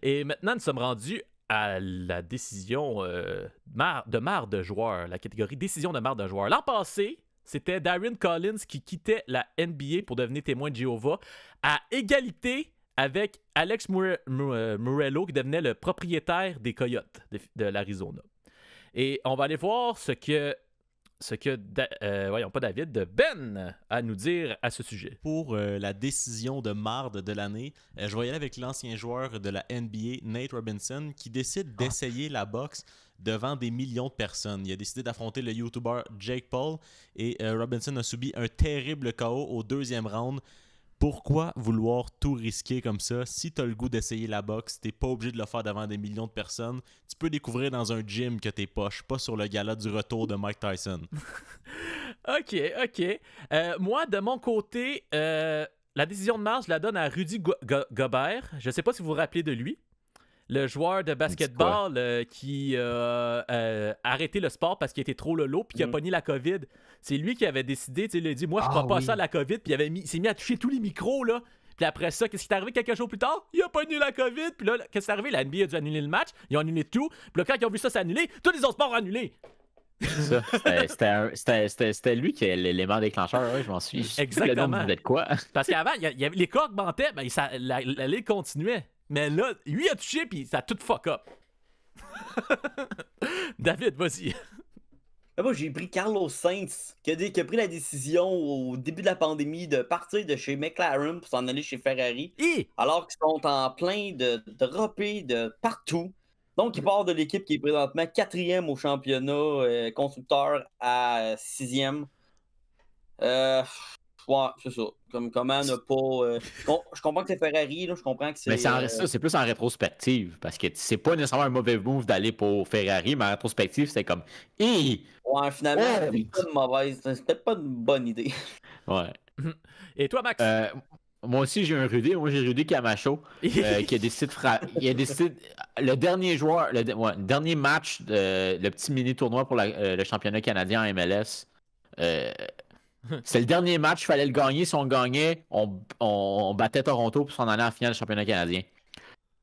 Et maintenant, nous sommes rendus à la décision de marre de joueur, la catégorie décision de marre de joueur. L'an passé, c'était Darren Collins qui quittait la NBA pour devenir témoin de Jéhovah à égalité avec Alex Morello qui devenait le propriétaire des Coyotes de l'Arizona. Et on va aller voir ce que de Ben a à nous dire à ce sujet. Pour la décision de marde de l'année, je vais y aller avec l'ancien joueur de la NBA, Nate Robinson, qui décide d'essayer la boxe devant des millions de personnes. Il a décidé d'affronter le YouTuber Jake Paul et Robinson a subi un terrible KO au 2e round. Pourquoi vouloir tout risquer comme ça? Si tu as le goût d'essayer la boxe, t'es pas obligé de le faire devant des millions de personnes. Tu peux découvrir dans un gym que t'es poche, pas sur le gala du retour de Mike Tyson. OK. Moi, de mon côté, la décision de marche, je la donne à Rudy Gobert. Je sais pas si vous vous rappelez de lui. Le joueur de basketball qui a arrêté le sport parce qu'il était trop lolo puis qui a pogné la COVID. C'est lui qui avait décidé, il a dit « Moi, je crois pas ça à la COVID » puis il s'est mis à toucher tous les micros, là. Puis après ça, qu'est-ce qui est arrivé quelques jours plus tard? Il a pogné la COVID. Puis là, qu'est-ce qui est arrivé? La NBA a dû annuler le match. Ils ont annulé tout. Puis là, quand ils ont vu ça s'annuler, tous les autres sports ont annulé. Ça, c'était lui qui est l'élément déclencheur, ouais, je m'en suis. Exactement. Le nom de quoi? Parce qu'avant, les cas augmentaient, mais la ligue continuait. Mais là, lui a touché, puis ça a tout fuck up. David, vas-y. Moi, j'ai pris Carlos Sainz, qui a pris la décision au début de la pandémie de partir de chez McLaren pour s'en aller chez Ferrari, alors qu'ils sont en plein de dropper de partout. Donc, il part de l'équipe qui est présentement 4e au championnat constructeur à 6e. Ouais, c'est ça. Comment ne pas. Je comprends que c'est Ferrari, là, je comprends que c'est. Mais ça, c'est plus en rétrospective, parce que c'est pas nécessairement un mauvais move d'aller pour Ferrari, mais en rétrospective, c'est comme. Ouais, finalement, c'est peut-être pas une bonne idée. Ouais. Et toi, Max? Moi aussi, j'ai un Rudy. Moi, j'ai Rudy Camacho qui a décidé de frapper. Le dernier joueur, le dernier match, le petit mini-tournoi pour le championnat canadien en MLS. C'est le dernier match, il fallait le gagner. Si on gagnait, on battait Toronto pour s'en aller en finale du championnat canadien.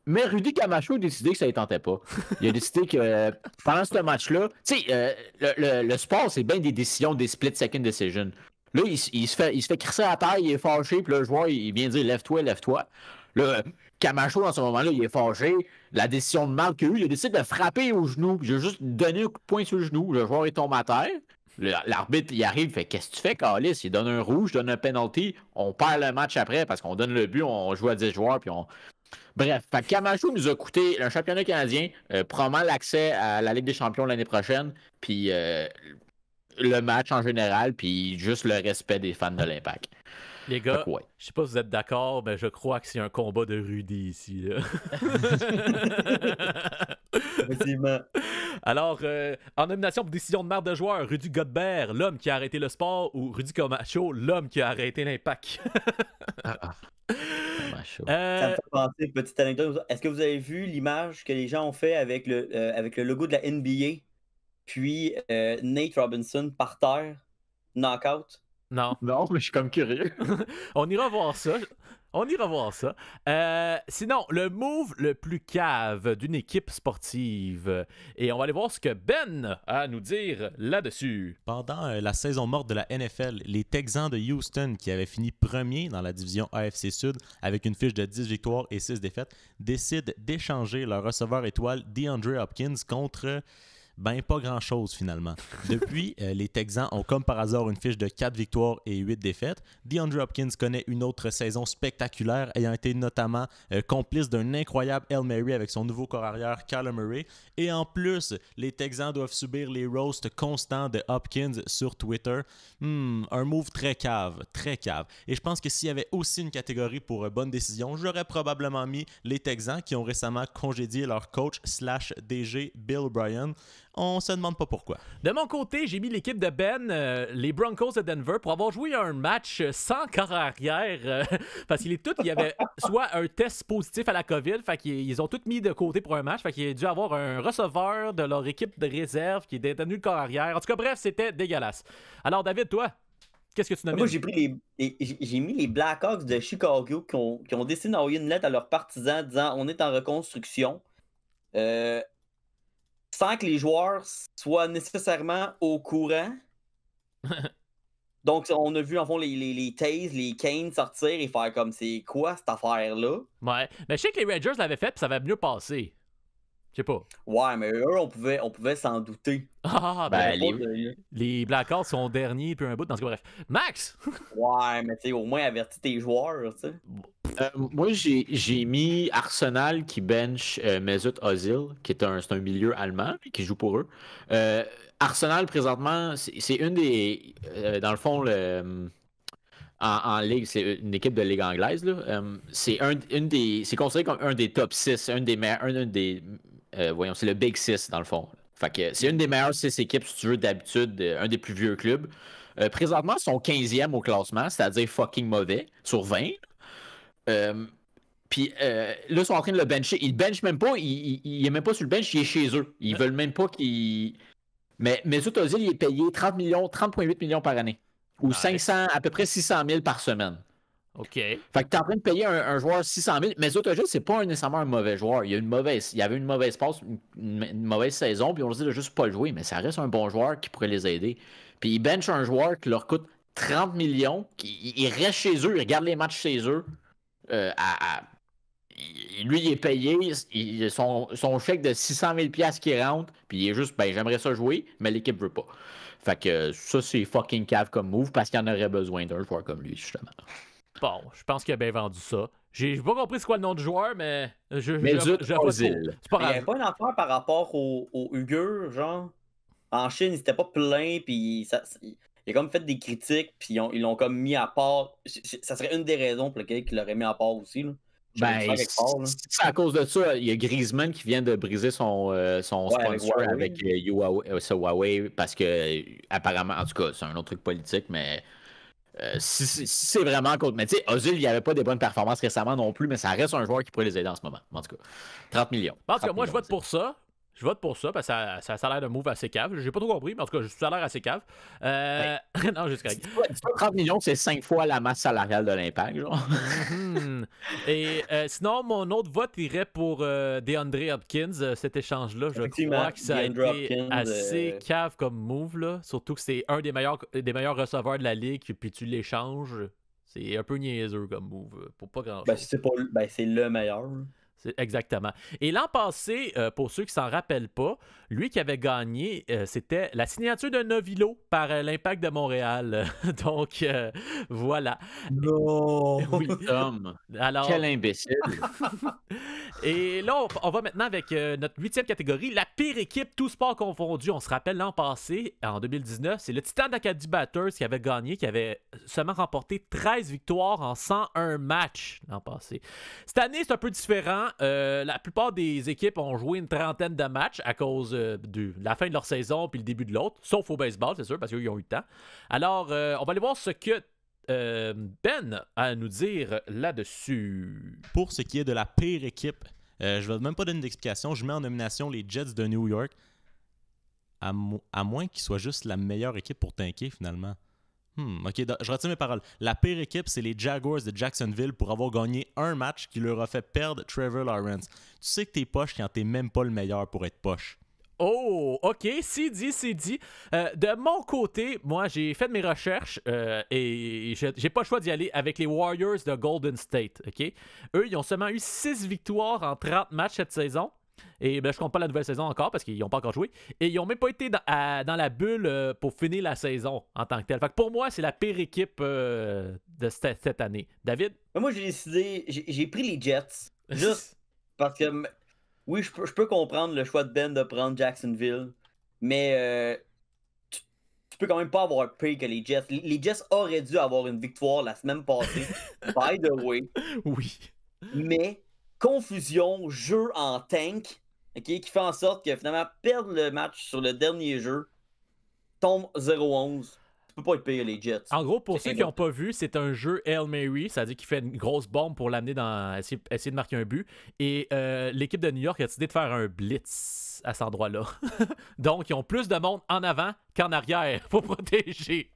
Mais Rudy Camacho a décidé que ça ne tentait pas. Il a décidé que pendant ce match-là, tu sais, le sport, c'est bien des décisions, des split-second decisions. Là, il se fait crisser à la terre, il est fâché, puis le joueur, il vient dire lève-toi, lève-toi. Là, Camacho, dans ce moment-là, il est fâché. La décision de marque qu'il a eu, il a décidé de frapper au genou. Il a juste donné un coup de poing sur le genou. Le joueur est tombé à terre. L'arbitre, il arrive, fait qu'est-ce que tu fais, Calis? Il donne un rouge, donne un penalty. On perd le match après parce qu'on donne le but, on joue à 10 joueurs, puis on. Bref, fait que Camacho nous a coûté un championnat canadien, probablement l'accès à la Ligue des champions l'année prochaine, puis le match en général, puis juste le respect des fans de l'Impact. Les gars, ouais. je sais pas si vous êtes d'accord, mais je crois que c'est un combat de Rudy ici. Là. Effectivement. Alors, en nomination pour décision de marre de joueur, Rudy Gobert, l'homme qui a arrêté le sport, ou Rudy Camacho, l'homme qui a arrêté l'Impact. Camacho. Ça me fait penser, petite anecdote. Est-ce que vous avez vu l'image que les gens ont fait avec le logo de la NBA, puis Nate Robinson par terre, knockout? Non. Non, mais je suis comme curieux. On ira voir ça. Sinon, le move le plus cave d'une équipe sportive. Et on va aller voir ce que Ben a à nous dire là-dessus. Pendant la saison morte de la NFL, les Texans de Houston, qui avaient fini premier dans la division AFC Sud avec une fiche de 10 victoires et 6 défaites, décident d'échanger leur receveur étoile DeAndre Hopkins contre Ben, pas grand-chose finalement. Depuis, les Texans ont comme par hasard une fiche de 4 victoires et 8 défaites. DeAndre Hopkins connaît une autre saison spectaculaire, ayant été notamment complice d'un incroyable Hail Mary avec son nouveau corps arrière, Kyler Murray. Et en plus, les Texans doivent subir les roasts constants de Hopkins sur Twitter. Un move très cave, très cave. Et je pense que s'il y avait aussi une catégorie pour bonne décision, j'aurais probablement mis les Texans qui ont récemment congédié leur coach / DG Bill O'Brien. On se demande pas pourquoi. De mon côté, j'ai mis l'équipe de Ben, les Broncos de Denver, pour avoir joué un match sans corps arrière. Parce qu'il y avait soit un test positif à la COVID, fait qu'ils ont tout mis de côté pour un match, fait qu'il a dû avoir un receveur de leur équipe de réserve qui est détenu le corps arrière. En tout cas, bref, c'était dégueulasse. Alors, David, toi, qu'est-ce que tu nomines? Moi, j'ai mis les Blackhawks de Chicago qui ont décidé d'envoyer une lettre à leurs partisans disant on est en reconstruction. Sans que les joueurs soient nécessairement au courant. Donc, on a vu en fond les Taze, les Kane sortir et faire comme c'est quoi cette affaire-là? Ouais, mais je sais que les Rangers l'avaient fait puis ça va mieux passer. Je sais pas. Ouais, mais eux, on pouvait s'en douter. Les Blackhawks sont derniers puis un bout dans ce cas. Bref. Max! Ouais, mais tu sais, au moins avertis tes joueurs, tu sais. Moi, j'ai mis Arsenal qui bench Mesut Özil, qui est un milieu allemand qui joue pour eux. Arsenal, présentement, c'est une des... dans le fond, en ligue, c'est une équipe de ligue anglaise. Là. C'est considéré comme un des top 6, c'est le Big 6 dans le fond. Fait que c'est une des meilleures 6 équipes, si tu veux, d'habitude, un des plus vieux clubs. Présentement, ils sont 15e au classement, c'est-à-dire fucking mauvais, sur 20. Puis là, ils sont en train de le bencher. Ils le benchent même pas, il est même pas sur le bench, il est chez eux. Ils veulent même pas qu'il... Mais Mesut Özil, il est payé 30,8 millions par année. Ou 500, à peu près 600 000 par semaine. OK. Fait que t'es en train de payer un joueur 600 000. Mesut Özil, c'est pas nécessairement un mauvais joueur. Il y avait une mauvaise passe, une mauvaise saison, puis on dit de juste pas le jouer, mais ça reste un bon joueur qui pourrait les aider. Puis ils benchent un joueur qui leur coûte 30 millions, il reste chez eux, il regarde les matchs chez eux. Lui, il est payé, son chèque de 600 000 $ qui rentre, puis il est juste, j'aimerais ça jouer, mais l'équipe veut pas. Fait que ça, c'est fucking cave comme move, parce qu'il y en aurait besoin d'un joueur comme lui, justement. Bon, je pense qu'il a bien vendu ça. J'ai pas compris c'est quoi le nom du joueur, mais Mesut Özil. C'est pas Il n'y grave. avait pas une affaire par rapport au Uyghur, genre. En Chine, il s'était pas plaint, puis il a comme fait des critiques, puis ils l'ont comme mis à part. Ça serait une des raisons pour lesquelles il l'aurait mis à part aussi, là. C'est à cause de ça. Il y a Griezmann qui vient de briser son sponsor avec Huawei parce que, apparemment, en tout cas, c'est un autre truc politique, mais si c'est vraiment contre. Mais tu sais, Özil, il n'y avait pas des bonnes performances récemment non plus, mais ça reste un joueur qui pourrait les aider en ce moment. En tout cas, 30 millions. En tout cas, moi, je vote pour ça. Je vote pour ça, parce que ça a l'air d'un move assez cave. J'ai pas trop compris, mais en tout cas, ça a l'air assez cave. Non, juste correct. 30 millions, c'est 5 fois la masse salariale de l'Impact, genre. Et sinon, mon autre vote irait pour DeAndre Hopkins, cet échange-là. Je crois que ça a été assez cave comme move, là. Surtout que c'est un des meilleurs receveurs de la ligue, puis tu l'échanges. C'est un peu niaiseux comme move, pour pas grand-chose. C'est le meilleur. Exactement. Et l'an passé, pour ceux qui s'en rappellent pas, lui qui avait gagné, c'était la signature de Novilo par l'Impact de Montréal. Donc, voilà. Non! Oui. Tom! Alors... Quel imbécile! Et là, on va maintenant avec notre 8e catégorie, la pire équipe, tout sport confondu. On se rappelle l'an passé, en 2019, c'est le Titan d'Acadie Batters qui avait gagné, qui avait seulement remporté 13 victoires en 101 matchs l'an passé. Cette année, c'est un peu différent. La plupart des équipes ont joué une trentaine de matchs à cause de la fin de leur saison puis le début de l'autre, sauf au baseball, c'est sûr, parce qu'ils ont eu le temps. Alors, on va aller voir ce que Ben a à nous dire là-dessus. Pour ce qui est de la pire équipe, je vais même pas donner d'explication. Je mets en nomination les Jets de New York, à moins qu'ils soient juste la meilleure équipe pour tanker, finalement. Ok, je retire mes paroles. La pire équipe, c'est les Jaguars de Jacksonville pour avoir gagné un match qui leur a fait perdre Trevor Lawrence. Tu sais que t'es poche quand t'es même pas le meilleur pour être poche. Oh, ok, c'est dit. De mon côté, moi, j'ai fait mes recherches et j'ai pas le choix d'y aller avec les Warriors de Golden State, ok? Eux, ils ont seulement eu 6 victoires en 30 matchs cette saison. Et ben, je compte pas la nouvelle saison encore parce qu'ils n'ont pas encore joué. Et ils n'ont même pas été dans la bulle pour finir la saison en tant que telle. Fait que pour moi, c'est la pire équipe de cette année. David? Moi, j'ai décidé, j'ai pris les Jets. Juste parce que, oui, je peux comprendre le choix de Ben de prendre Jacksonville, mais tu peux quand même pas avoir pire que les Jets. Les Jets auraient dû avoir une victoire la semaine passée, by the way. Oui. Mais confusion, jeu en tank, ok, qui fait en sorte que finalement, perdre le match sur le dernier jeu, tombe 0-11. Tu peux pas être pire les Jets. En gros, pour ceux qui n'ont pas vu, c'est un jeu Hail Mary, c'est-à-dire qu'il fait une grosse bombe pour l'amener dans essayer de marquer un but. Et l'équipe de New York a décidé de faire un blitz à cet endroit-là. Donc, ils ont plus de monde en avant qu'en arrière pour protéger.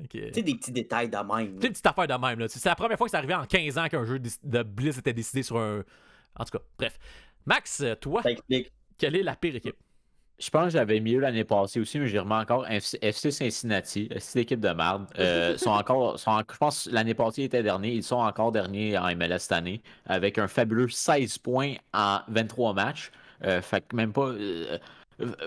Okay. Tu sais, des petits détails de même. C'est une petite affaire de même. Là. C'est la première fois que c'est arrivé en 15 ans qu'un jeu de blitz était décidé sur un... En tout cas, bref. Max, toi, quelle est la pire équipe? Je pense que j'avais mieux l'année passée aussi, mais j'ai remis encore FC Cincinnati, cette équipe de merde. Je pense que l'année passée, ils étaient derniers. Ils sont encore derniers en MLS cette année, avec un fabuleux 16 points en 23 matchs. Fait que même pas...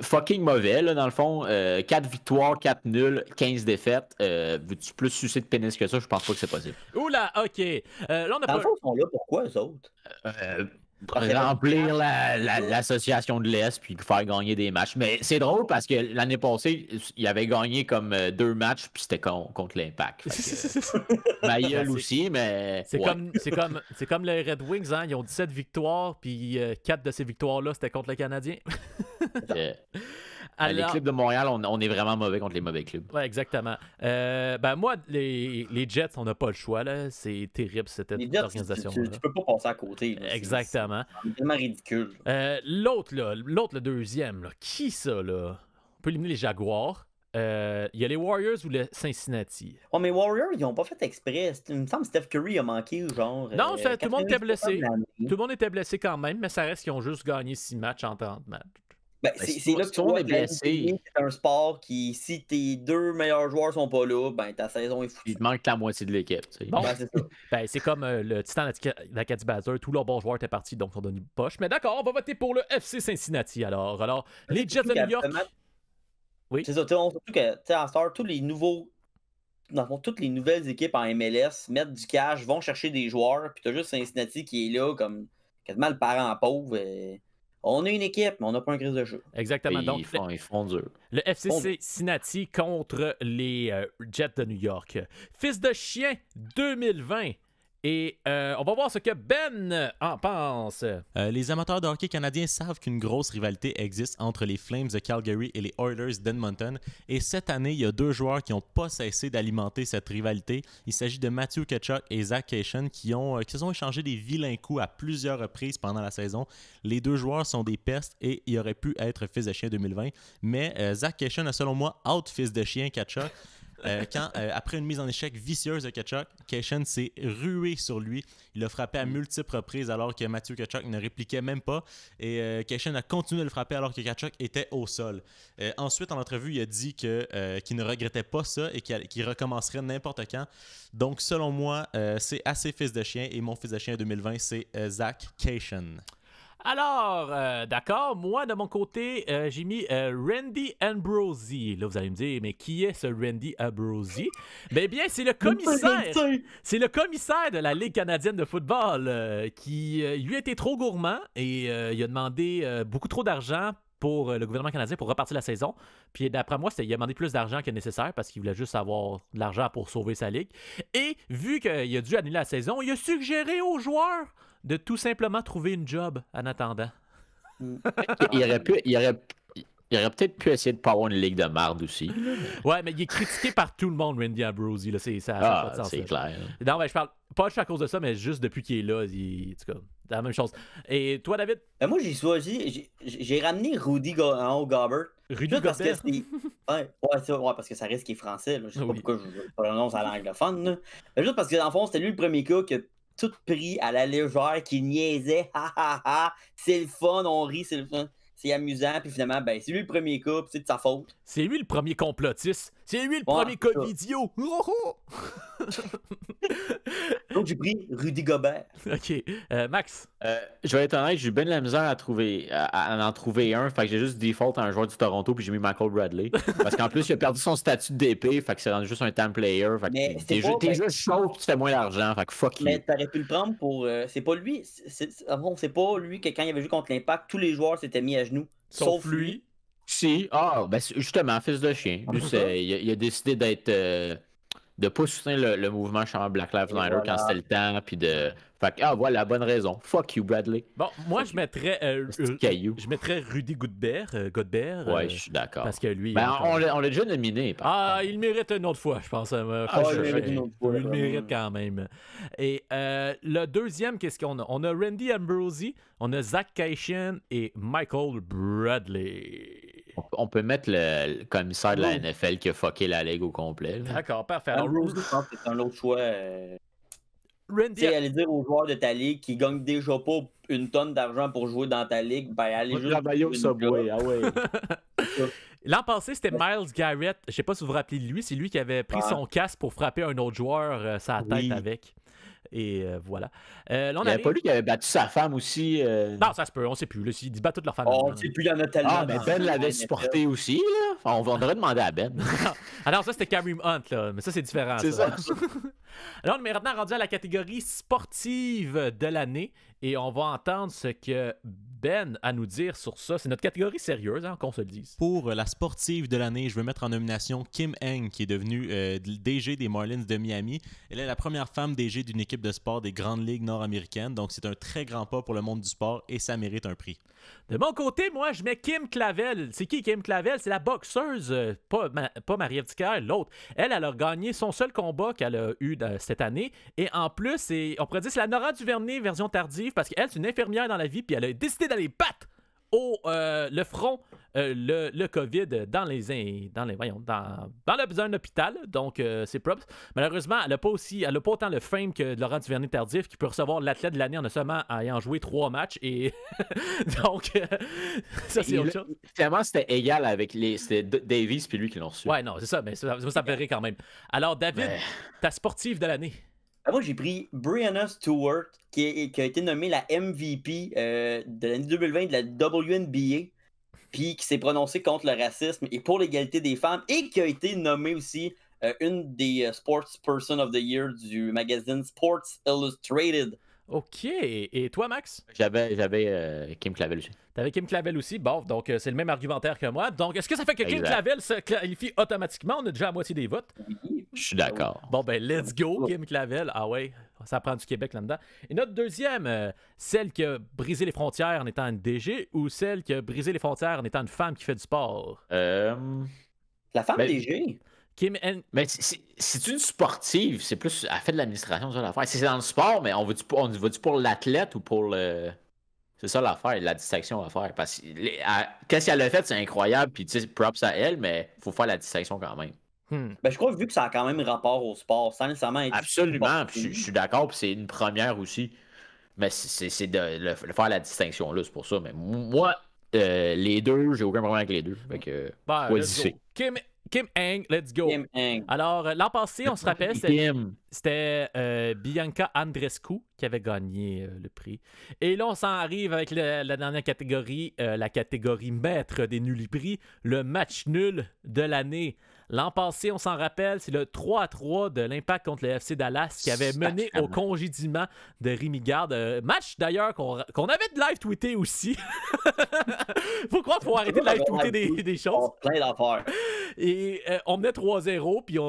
fucking mauvais, là, dans le fond. 4 victoires, 4 nuls, 15 défaites. Veux-tu plus sucer de pénis que ça? Je pense pas que c'est possible. Oula, OK. Là, on a dans le fond, ils sont là pourquoi, eux autres? Remplir l'association de l'Est puis faire gagner des matchs. Mais c'est drôle parce que l'année passée, il avait gagné comme 2 matchs puis c'était contre l'Impact. Mailleul aussi, mais... C'est comme les Red Wings, hein? Ils ont 17 victoires puis 4 de ces victoires-là, c'était contre le Canadien. Alors... Les clubs de Montréal, on est vraiment mauvais contre les mauvais clubs. Oui, exactement. Moi, les Jets, on n'a pas le choix. Là. C'est terrible, cette organisation. Tu peux pas passer à côté. Là. Exactement. C'est tellement ridicule. L'autre, le deuxième, là, qui ça? Là? On peut éliminer les Jaguars. Il y a les Warriors ou les Cincinnati. Oh, mais Warriors, ils n'ont pas fait exprès. Il me semble que Steph Curry a manqué, genre. Non, tout le monde était blessé. Tout le monde était blessé quand même, mais ça reste qu'ils ont juste gagné 6 matchs en 30 matchs. C'est là que tu vois, c'est un sport qui, si tes 2 meilleurs joueurs sont pas là, ben ta saison est foutue. Il te manque la moitié de l'équipe. Bon, c'est ça. C'est comme le Titan d'Acadie Bazer, tous leurs bons joueurs étaient partis, donc on donne une poche. Mais d'accord, on va voter pour le FC Cincinnati alors. Les Jets de New York. Oui. C'est ça, surtout que, à Star, tous les nouveaux. Dans le fond, toutes les nouvelles équipes en MLS mettent du cash, vont chercher des joueurs, puis t'as juste Cincinnati qui est là comme quasiment le parent pauvre. On a une équipe, mais on n'a pas un crise de jeu. Exactement. Et donc, ils font dur. Le FC Cincinnati contre les Jets de New York. Fils de chien 2020. Et on va voir ce que Ben en pense. Les amateurs de hockey canadiens savent qu'une grosse rivalité existe entre les Flames de Calgary et les Oilers d'Edmonton. Et cette année, il y a 2 joueurs qui n'ont pas cessé d'alimenter cette rivalité. Il s'agit de Matthew Tkachuk et Zach Cation qui se sont échangé des vilains coups à plusieurs reprises pendant la saison. Les 2 joueurs sont des pestes et il aurait pu être fils de chien 2020. Mais Zach Cation a selon moi out fils de chien Tkachuk. Après une mise en échec vicieuse de Tkachuk, Cation s'est rué sur lui. Il l'a frappé à multiples reprises alors que Matthew Tkachuk ne répliquait même pas. Et Cation a continué de le frapper alors que Tkachuk était au sol. Ensuite, en entrevue, il a dit qu'il ne regrettait pas ça et qu'il recommencerait n'importe quand. Donc, selon moi, c'est assez fils de chien. Et mon fils de chien 2020, c'est Zach Cation. Alors, d'accord, moi de mon côté, j'ai mis Randy Ambrosie. Là, vous allez me dire, mais qui est ce Randy Ambrosie? Bien, c'est le commissaire. C'est le commissaire de la Ligue canadienne de football qui lui a été trop gourmand et il a demandé beaucoup trop d'argent pour le gouvernement canadien pour repartir la saison. Puis d'après moi, il a demandé plus d'argent que nécessaire parce qu'il voulait juste avoir de l'argent pour sauver sa ligue. Et vu qu'il a dû annuler la saison, il a suggéré aux joueurs de tout simplement trouver une job en attendant. Il aurait peut-être pu essayer de pas avoir une ligue de marde aussi. Ouais, mais il est critiqué par tout le monde, Randy Ambrosie. Là. Ça pas de sens, c'est clair. Non, je parle pas juste à cause de ça, mais juste depuis qu'il est là. En tout cas, c'est la même chose. Et toi, David? Moi, j'ai ramené Rudy Gobert. Rudy Gobert? Parce que ça reste qu'il est français. Là. Je sais pas pourquoi je prononce à l'anglophone. Là. Mais juste parce que, dans le fond, c'était lui le premier cas qui a tout pris à la légère, qui niaisait. C'est le fun, on rit, c'est le fun. C'est amusant, puis finalement, c'est lui le premier cas, puis c'est de sa faute. C'est lui le premier complotiste. C'est lui le premier covidio. Donc, j'ai pris Rudy Gobert. OK. Max? Je vais être honnête, j'ai eu bien de la misère à en trouver un. Fait que j'ai juste default à un joueur du Toronto puis j'ai mis Michael Bradley. Parce qu'en plus, il a perdu son statut de DP. Fait que c'est rendu juste un time player. Fait Mais que t'es c'est pas- juste chaud, tu fais moins d'argent. Fait que fuck you. Mais t'aurais pu le prendre pour. C'est pas lui. C'est pas lui que quand il avait joué contre l'Impact, tous les joueurs s'étaient mis à genoux. Sauf lui. Si, ben justement, fils de chien. Lui, il a décidé de pas soutenir le mouvement justement Black Lives Matter quand c'était le temps, puis de... Fait que, voilà, la bonne raison. Fuck you, Bradley. Bon, moi, je mettrais... Petit caillou. Je mettrais Rudy Godbert. Ouais, je suis d'accord. Parce que lui... Ben, on l'a déjà nominé. Il le mérite une autre fois, je pense. il le mérite une autre fois. Il le mérite quand même. Et le deuxième, qu'est-ce qu'on a? On a Randy Ambrosie, on a Zach Cation et Michael Bradley. On peut mettre le commissaire de la NFL qui a fucké la ligue au complet. Là. D'accord, parfait. Alors, Ambrose, je pense que c'est un autre choix. Randy... Tu sais, aller dire aux joueurs de ta ligue qui gagnent déjà pas une tonne d'argent pour jouer dans ta ligue, ben allez juste... Travailler au Subway, ah ouais. L'an passé, c'était Myles Garrett. Je sais pas si vous vous rappelez de lui. C'est lui qui avait pris son casque pour frapper un autre joueur sa tête avec. Et voilà. Là, Il n'y avait pas lui qui avait battu sa femme aussi. Non, ça se peut, on sait plus. Là, ils battent toute leur famille. On sait plus, il y en a tellement. Ah, mais Ben l'avait supporté aussi, là. On devrait demander à Ben. Alors, ça, c'était Kareem Hunt, là. Mais ça, c'est différent. C'est ça. Alors, on est maintenant rendu à la catégorie sportive de l'année. Et on va entendre ce que Ben a à nous dire sur ça. C'est notre catégorie sérieuse, hein, qu'on se le dise. Pour la sportive de l'année, je veux mettre en nomination Kim Heng, qui est devenue DG des Marlins de Miami. Elle est la première femme DG d'une équipe de sport des grandes ligues nord-américaines. Donc, c'est un très grand pas pour le monde du sport et ça mérite un prix. De mon côté, moi, je mets Kim Clavel. C'est qui Kim Clavel? C'est la boxeuse, pas Marie-Ève Dicker, l'autre. Elle a gagné son seul combat qu'elle a eu cette année. Et en plus, on pourrait dire que c'est la Nora Duvernay version tardive parce qu'elle, c'est une infirmière dans la vie puis elle a décidé d'aller battre le front le COVID dans un hôpital. Donc, c'est propre. Malheureusement, elle n'a pas autant le fame que Laurent Duvernay-Tardif qui peut recevoir l'athlète de l'année en seulement ayant joué 3 matchs. Et donc, ça, c'est autre chose. Finalement, c'était égal avec c'était Davies puis lui qui l'ont reçu. Ouais, non, c'est ça. Mais ça me ferait quand même. Alors, David, ta sportive de l'année. Moi, j'ai pris Brianna Stewart, qui a été nommée la MVP de l'année 2020 de la WNBA, puis qui s'est prononcée contre le racisme et pour l'égalité des femmes, et qui a été nommée aussi une des Sports Person of the Year du magazine Sports Illustrated. OK. Et toi, Max? J'avais Kim Clavel aussi. T'avais Kim Clavel aussi. Bon, donc c'est le même argumentaire que moi. Donc, est-ce que ça fait que Kim Clavel se qualifie automatiquement? On a déjà la moitié des votes. Je suis d'accord. Bon, ben, let's go, Kim Clavel. Ah ouais, ça prend du Québec là-dedans. Et notre deuxième, celle qui a brisé les frontières en étant une DG ou celle qui a brisé les frontières en étant une femme qui fait du sport? La femme DG? Mais c'est une sportive, c'est plus. Elle fait de l'administration, c'est ça l'affaire. C'est dans le sport, mais on va-tu pour l'athlète ou pour le. C'est ça l'affaire, la distinction à faire. Parce que qu'est-ce qu'elle a fait, c'est incroyable, puis tu sais, props à elle, mais il faut faire la distinction quand même. Ben, je crois que vu que ça a quand même rapport au sport, sans nécessairement être. Absolument, puis je suis d'accord, puis c'est une première aussi. Mais c'est de faire la distinction là, c'est pour ça. Mais moi, les deux, j'ai aucun problème avec les deux. Fait que. Kim Heng, let's go. Kim Heng. Alors, l'an passé, on se rappelle, c'était Bianca Andreescu qui avait gagné le prix. Et là, on s'en arrive avec la dernière catégorie, la catégorie maître des nulli-prix, le match nul de l'année. L'an passé, on s'en rappelle, c'est le 3-3 de l'Impact contre le FC Dallas qui avait mené au congédiement de Rémi Garde. Match d'ailleurs qu'on avait de live tweeté aussi. Faut croire qu'il faut arrêter de live tweeter des choses. Plein d'affaires. Et on menait 3-0, puis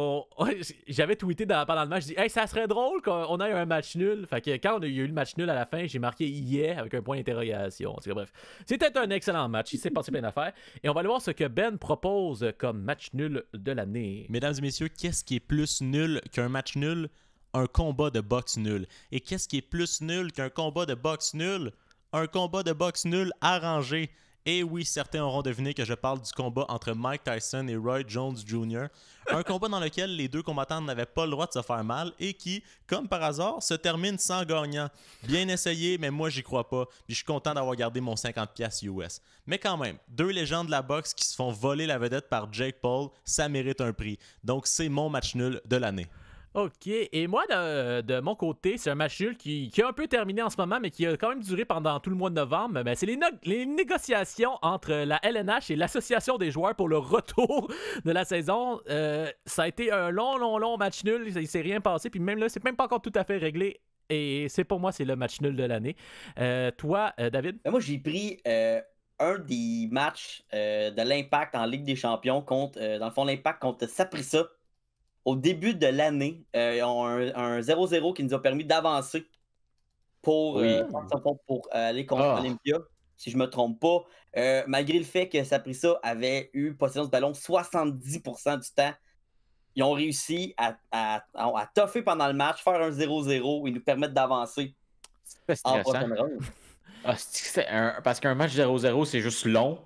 j'avais tweeté pendant le match, je dis hey, ça serait drôle qu'on ait un match nul. Fait que quand il y a eu le match nul à la fin, j'ai marqué yeah avec un point d'interrogation. Bref, c'était un excellent match, il s'est passé plein d'affaires. Et on va aller voir ce que Ben propose comme match nul de l'année. Mesdames et messieurs, qu'est-ce qui est plus nul qu'un match nul? Un combat de boxe nul. Et qu'est-ce qui est plus nul qu'un combat de boxe nul? Un combat de boxe nul arrangé. Et oui, certains auront deviné que je parle du combat entre Mike Tyson et Roy Jones Jr. Un combat dans lequel les deux combattants n'avaient pas le droit de se faire mal et qui, comme par hasard, se termine sans gagnant. Bien essayé, mais moi, j'y crois pas. Puis je suis content d'avoir gardé mon 50$ US. Mais quand même, deux légendes de la boxe qui se font voler la vedette par Jake Paul, ça mérite un prix. Donc, c'est mon match nul de l'année. OK. Et moi, de mon côté, c'est un match nul qui a un peu terminé en ce moment, mais qui a quand même duré pendant tout le mois de novembre. Ben, c'est les négociations entre la LNH et l'Association des joueurs pour le retour de la saison. Ça a été un long match nul. Il s'est rien passé. Puis même là, c'est même pas encore tout à fait réglé. Et pour moi, c'est le match nul de l'année. Toi, David? Moi, j'ai pris un des matchs de l'Impact en Ligue des Champions contre, dans le fond, l'Impact contre Saprissa. Au début de l'année, ils ont un 0-0 qui nous a permis d'avancer pour aller contre Olympia, si je me trompe pas. Malgré le fait que Saprissa avait eu possession du ballon 70% du temps, ils ont réussi à toffer pendant le match, faire un 0-0 et nous permettre d'avancer en prochaine ronde. Parce qu'un match 0-0, c'est juste long.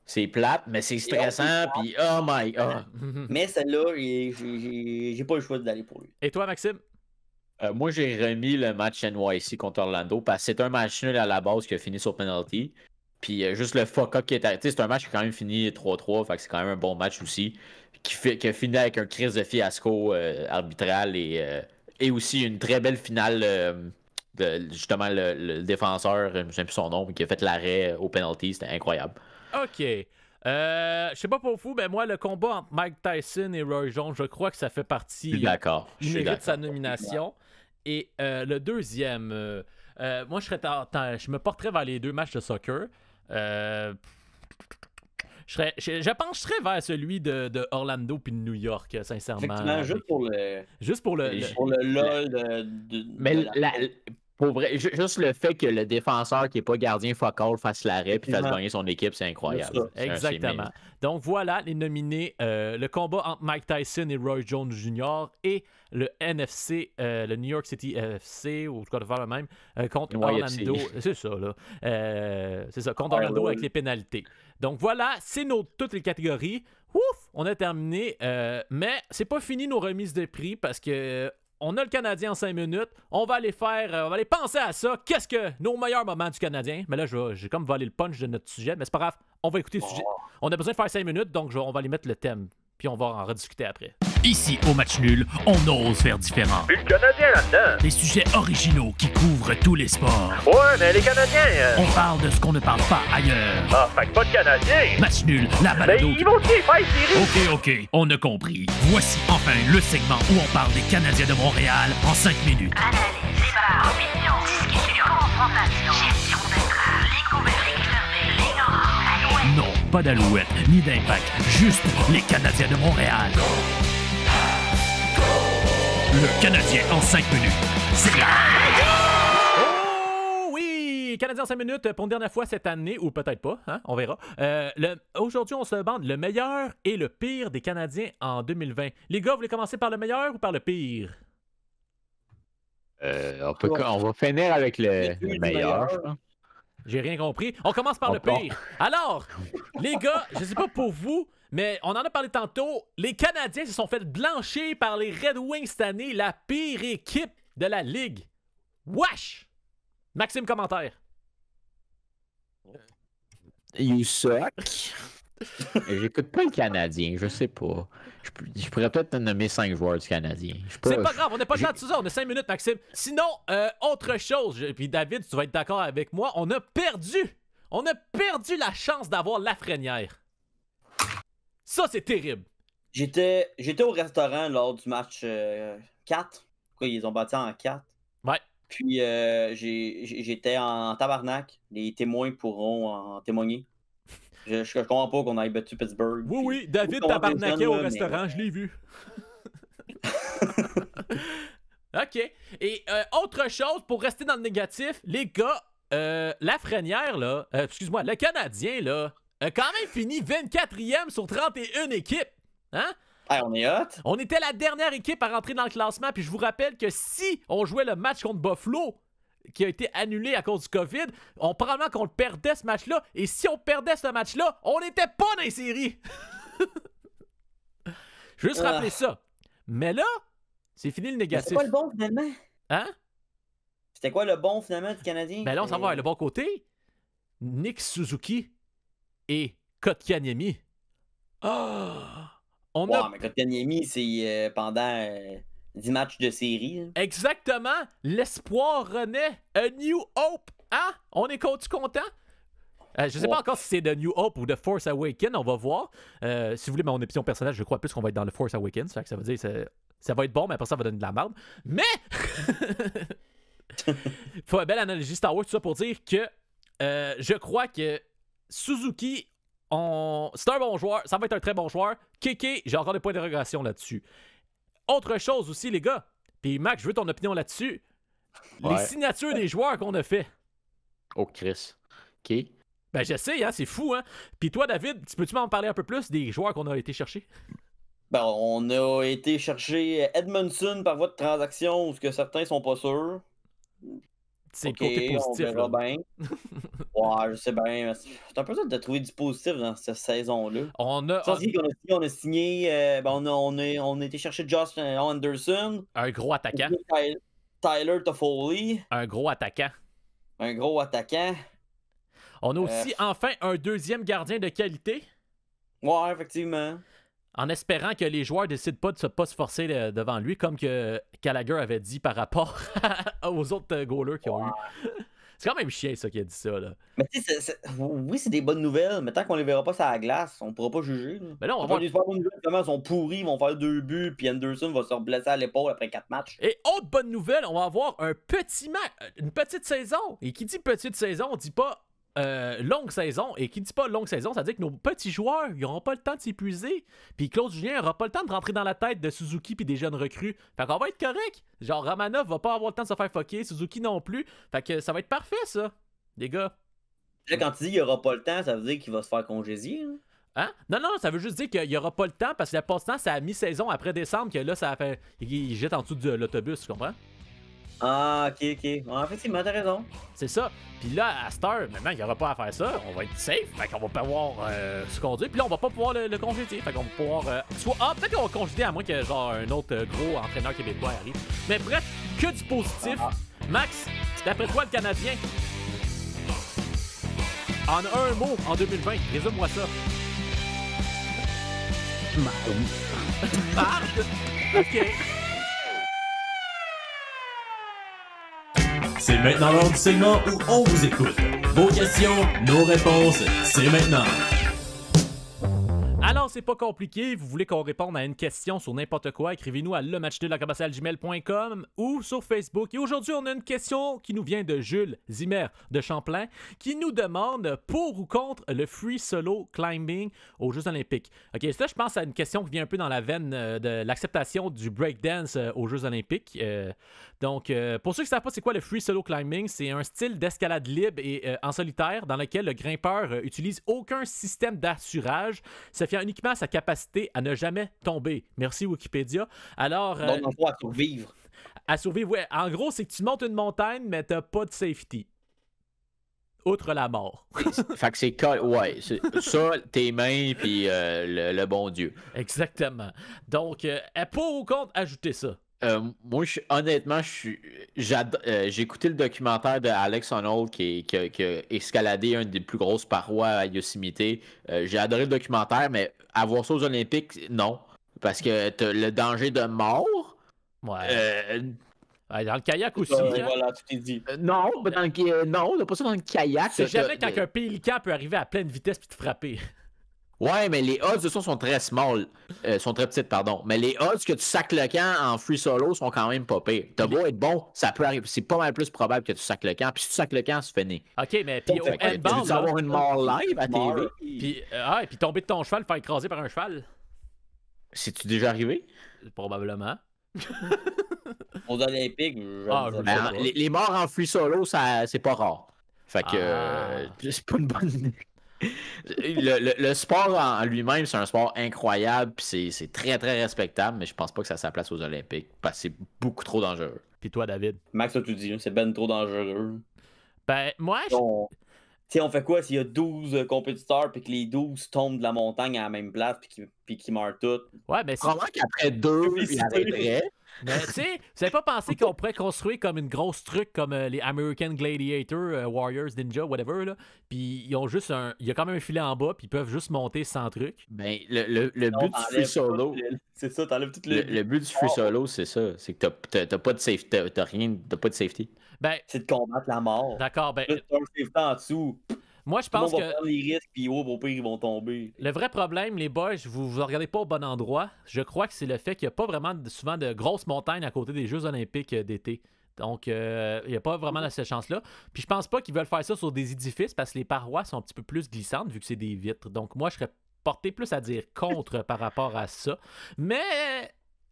C'est plate, mais c'est stressant, puis oh my god. Mais celle-là, j'ai pas le choix d'aller pour lui. Et toi, Maxime? Moi, j'ai remis le match NYC contre Orlando parce que c'est un match nul à la base qui a fini sur penalty. Puis juste le fuck-up qui est arrêté. C'est un match qui a quand même fini 3-3, fait que c'est quand même un bon match aussi. Qui a fini avec un crise de fiasco arbitral et aussi une très belle finale justement le défenseur, je ne sais plus son nom, qui a fait l'arrêt au penalty. C'était incroyable. OK. Je sais pas pour vous, mais moi, le combat entre Mike Tyson et Roy Jones, je crois que ça fait partie. Je suis d'accord. Il mérite sa nomination. Et le deuxième, moi, je me porterais vers les deux matchs de soccer. Je pencherais vers celui de Orlando puis de New York, sincèrement. Effectivement, juste pour le LOL Mais pour vrai, juste le fait que le défenseur qui n'est pas gardien focal fasse l'arrêt puis fasse gagner son équipe, c'est incroyable. Exactement. Donc voilà les nominés. Le combat entre Mike Tyson et Roy Jones Jr. et le NFC, le New York City FC, ou quoi de faire le même, contre Orlando. C'est ça, là. C'est ça, contre Orlando avec les pénalités. Donc voilà, c'est toutes les catégories. Ouf! On a terminé. Mais c'est pas fini nos remises de prix parce que on a le Canadien en 5 minutes. On va aller penser à ça. Qu'est-ce que nos meilleurs moments du Canadien? Mais là, j'ai comme volé le punch de notre sujet, mais c'est pas grave. On va écouter le sujet. On a besoin de faire 5 minutes, donc on va aller mettre le thème. Puis on va en rediscuter après. Ici, au match nul, on ose faire différent. Puis le Canadien là-dedans. Des sujets originaux qui couvrent tous les sports. Ouais, mais les Canadiens... On parle de ce qu'on ne parle pas ailleurs. Ah, fait que pas de Canadiens. Match nul, la balado. Mais ils vont aussi faire série. OK, on a compris. Voici enfin le segment où on parle des Canadiens de Montréal en 5 minutes. Analyse, débat, opinion, discussion, confrontation, gestion d'entrave, ligne ouverte, ligne fermée, ligne orange, alouette. Non, pas d'Alouette, ni d'Impact, juste les Canadiens de Montréal. Le Canadien en 5 minutes. C'est là. Oh oui! Canadien en 5 minutes pour une dernière fois cette année, ou peut-être pas, hein? On verra. Aujourd'hui, on se demande le meilleur et le pire des Canadiens en 2020. Les gars, vous voulez commencer par le meilleur ou par le pire? On va finir avec le meilleur, je pense. J'ai rien compris. On commence par le pire. Alors, les gars, je sais pas pour vous, mais on en a parlé tantôt. Les Canadiens se sont fait blanchir par les Red Wings cette année, la pire équipe de la Ligue. Wesh! Maxime, commentaire. You suck. J'écoute pas le Canadien, je sais pas. Je pourrais peut-être te nommer 5 joueurs du Canadien. C'est pas grave, on n'a pas le temps de tout ça, on a 5 minutes, Maxime. Sinon, autre chose, puis David, tu vas être d'accord avec moi, on a perdu la chance d'avoir Lafrenière. Ça, c'est terrible. J'étais au restaurant lors du match 4. Pourquoi ils ont battu en 4? Ouais. Puis j'étais en tabarnak. Les témoins pourront en témoigner. Je comprends pas qu'on ait battu Pittsburgh. Oui, David tabarnaquait au restaurant, je l'ai vu. OK. Et autre chose, pour rester dans le négatif, les gars, Lafrenière, là, excuse-moi, le Canadien, là, a quand même fini 24e sur 31 équipes. Hein? Hey, on est hot. On était la dernière équipe à rentrer dans le classement, puis je vous rappelle que si on jouait le match contre Buffalo, qui a été annulé à cause du COVID, probablement qu'on le perdait ce match-là, et si on perdait ce match-là, on n'était pas dans les séries. Je veux juste rappeler ça. Mais là, c'est fini le négatif. C'était quoi le bon, finalement? Hein? C'était quoi le bon, finalement, du Canadien? Ben là, on s'en va vers le bon côté. Nick Suzuki et Kotkaniemi. Mais Kotkaniemi, c'est pendant 10 matchs de série. Hein. Exactement. L'espoir renaît. A New Hope. Hein? On est content? Je sais pas encore si c'est The New Hope ou The Force Awakens, on va voir. Si vous voulez mon opinion personnelle, je crois plus qu'on va être dans The Force Awakens. Ça veut dire que ça va être bon, mais après ça va donner de la merde. Mais faut une belle analogie Star Wars, tout ça pour dire que je crois que Suzuki, c'est un bon joueur, ça va être un très bon joueur. Keke, j'ai encore des points d'interrogation là-dessus. Autre chose aussi, les gars, puis Max, je veux ton opinion là-dessus. Les signatures des joueurs qu'on a fait. Oh, Chris. OK. Ben, j'essaie, hein, c'est fou, hein. Puis toi, David, peux-tu m'en parler un peu plus des joueurs qu'on a été chercher? Ben, on a été chercher Edmondson par voie de transaction, où que certains sont pas sûrs. C'est le côté positif. On verra bien. Ouais, je sais bien. C'est un peu dur de trouver du positif dans cette saison-là. On a signé, on a été chercher Josh Anderson. Un gros attaquant. Tyler Toffoli. Un gros attaquant. Un gros attaquant. On a aussi enfin un deuxième gardien de qualité. Ouais, effectivement. En espérant que les joueurs décident pas de se forcer devant lui, comme que Gallagher avait dit par rapport aux autres goalers qui ont eu. C'est quand même chiant, ça, qui a dit ça, là. Mais tu sais, oui, c'est des bonnes nouvelles, mais tant qu'on les verra pas sur la glace, on pourra pas juger. Là. Mais là, on va voir des super bonnes nouvelles, comment ils sont pourris, ils vont faire 2 buts, puis Anderson va se reblesser à l'épaule après 4 matchs. Et autre bonne nouvelle, on va avoir un petit match, une petite saison. Et qui dit petite saison, on dit pas longue saison. Et qui dit pas longue saison, ça veut dire que nos petits joueurs, ils n'auront pas le temps de s'épuiser. Puis Claude Julien n'aura pas le temps de rentrer dans la tête de Suzuki puis des jeunes recrues. Fait qu'on va être correct. Genre, Romanov va pas avoir le temps de se faire fucker, Suzuki non plus. Fait que ça va être parfait, ça, les gars. Là, quand tu dis qu'il n'aura pas le temps, ça veut dire qu'il va se faire congédier. Hein? Non, ça veut juste dire qu'il n'y aura pas le temps parce que le passe-temps, c'est à mi-saison après décembre que là, ça a fait. Il jette en dessous de l'autobus, tu comprends? Ah, ok. Ouais, effectivement, t'as raison. C'est ça. Puis là, à cette heure, maintenant, il n'y aura pas à faire ça. On va être safe. Fait qu'on va pouvoir se conduire. Puis là, on va pas pouvoir le congédier. Fait qu'on va pouvoir. Peut-être qu'on va congédier à moins que genre un autre gros entraîneur québécois arrive. Mais bref, que du positif. Max, d'après toi, le Canadien, en un mot, en 2020, résume-moi ça. Marde. OK. C'est maintenant l'heure du segment où on vous écoute. Vos questions, nos réponses, c'est maintenant. Alors, c'est pas compliqué. Vous voulez qu'on réponde à une question sur n'importe quoi, écrivez-nous à lematchdelacabassal@gmail.com ou sur Facebook. Et aujourd'hui, on a une question qui nous vient de Jules Zimmer de Champlain qui nous demande pour ou contre le free solo climbing aux Jeux Olympiques. OK, ça, je pense à une question qui vient un peu dans la veine de l'acceptation du breakdance aux Jeux Olympiques. Donc, pour ceux qui ne savent pas c'est quoi le free solo climbing, c'est un style d'escalade libre et en solitaire dans lequel le grimpeur utilise aucun système d'assurage, se fiant uniquement à sa capacité à ne jamais tomber. Merci Wikipédia. Alors, donc, on va survivre. À survivre, ouais. En gros, c'est que tu montes une montagne, mais t'as pas de safety. Outre la mort. Fait que c'est ouais, ça, tes mains puis le bon Dieu. Exactement. Donc, pour ou contre, ajoutez ça. Moi, honnêtement, j'ai écouté le documentaire de Alex Honnold qui a escaladé une des plus grosses parois à Yosemite. J'ai adoré le documentaire, mais avoir ça aux Olympiques, non. Parce que t'as le danger de mort. Ouais. Dans le kayak aussi. Voilà, tout est dit. Non, non, t'as pas ça dans le kayak. C'est jamais quand un pélican peut arriver à pleine vitesse puis te frapper. Ouais, mais les odds de ça sont très small. Sont très petites, pardon. Mais les odds que tu sacs le camp en free solo sont quand même pas pires. T'as beau être bon, ça peut arriver. C'est pas mal plus probable que tu sacs le camp. Puis si tu sacs le camp, c'est fini. OK, mais puis au handball... Tu veux avoir une mort live à TV? Puis tomber de ton cheval, faire écraser par un cheval. C'est-tu déjà arrivé? Probablement. Aux Olympiques, les morts en free solo, c'est pas rare. Fait que c'est pas une bonne idée. Le sport en lui-même, c'est un sport incroyable, puis c'est très très respectable, mais je pense pas que ça a sa place aux Olympiques, parce que c'est beaucoup trop dangereux. Puis toi, David? Max a tout dit, c'est ben trop dangereux. Ben, moi, on fait quoi s'il y a 12 compétiteurs puis que les 12 tombent de la montagne à la même place puis qu'ils meurent tous? Ouais, mais probablement qu'après 2, ils arrêteraient. Mais tu sais, vous avez pas pensé qu'on pourrait construire comme une grosse truc comme les American Gladiator, Warriors, Ninja, whatever, là? Puis ils ont juste il y a quand même un filet en bas, puis ils peuvent juste monter sans truc. Ben, le but du free solo. C'est ça, t'enlèves tout Le but du free solo, c'est ça. C'est que t'as pas de safety. T'as pas de safety. Ben, c'est de combattre la mort. d'accord, ben. Là, t'as un safety en dessous. Moi, je pense on que. va prendre les risques, puis au pire, ils vont tomber. Le vrai problème, les boys, vous regardez pas au bon endroit. Je crois que c'est le fait qu'il n'y a pas vraiment souvent de grosses montagnes à côté des Jeux Olympiques d'été. Donc, il n'y a pas vraiment cette chance-là. Puis je pense pas qu'ils veulent faire ça sur des édifices parce que les parois sont un petit peu plus glissantes vu que c'est des vitres. Donc, moi, je serais porté plus à dire contre par rapport à ça. Mais,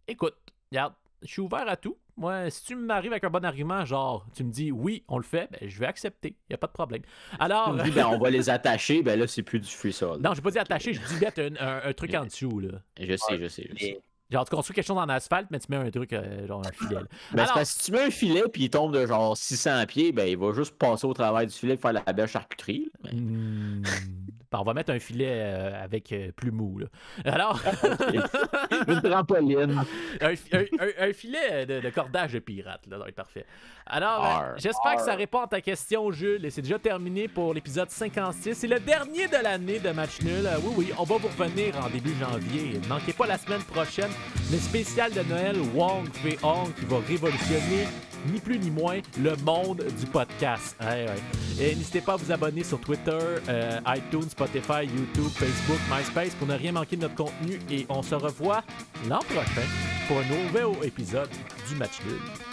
écoute, regarde, je suis ouvert à tout. Moi, si tu m'arrives avec un bon argument, genre, tu me dis oui, on le fait, ben, je vais accepter. Il n'y a pas de problème. Alors. Tu me dis, ben, on va les attacher, ben là, c'est plus du free solo. Non, je n'ai pas dit attacher, je dis mettre un truc en dessous, là. Je sais. Genre, tu construis quelque chose en asphalte, mais tu mets un truc, genre un filet. Ben, c'est parce que si tu mets un filet puis il tombe de genre 600 pieds, ben il va juste passer au travers du filet et faire la belle charcuterie. On va mettre un filet avec plus mou. Là. Alors. Une trampoline. un filet de cordage de pirate, là, ça va être parfait. Alors, j'espère que ça répond à ta question, Jules. Et c'est déjà terminé pour l'épisode 56. C'est le dernier de l'année de Match Nul. Oui, on va vous revenir en début janvier. Ne manquez pas la semaine prochaine le spécial de Noël Wong Fei Hong qui va révolutionner ni plus ni moins le monde du podcast. Ouais. Et n'hésitez pas à vous abonner sur Twitter, iTunes, Spotify, YouTube, Facebook, MySpace pour ne rien manquer de notre contenu. Et on se revoit l'an prochain pour un nouvel épisode du Match Nul.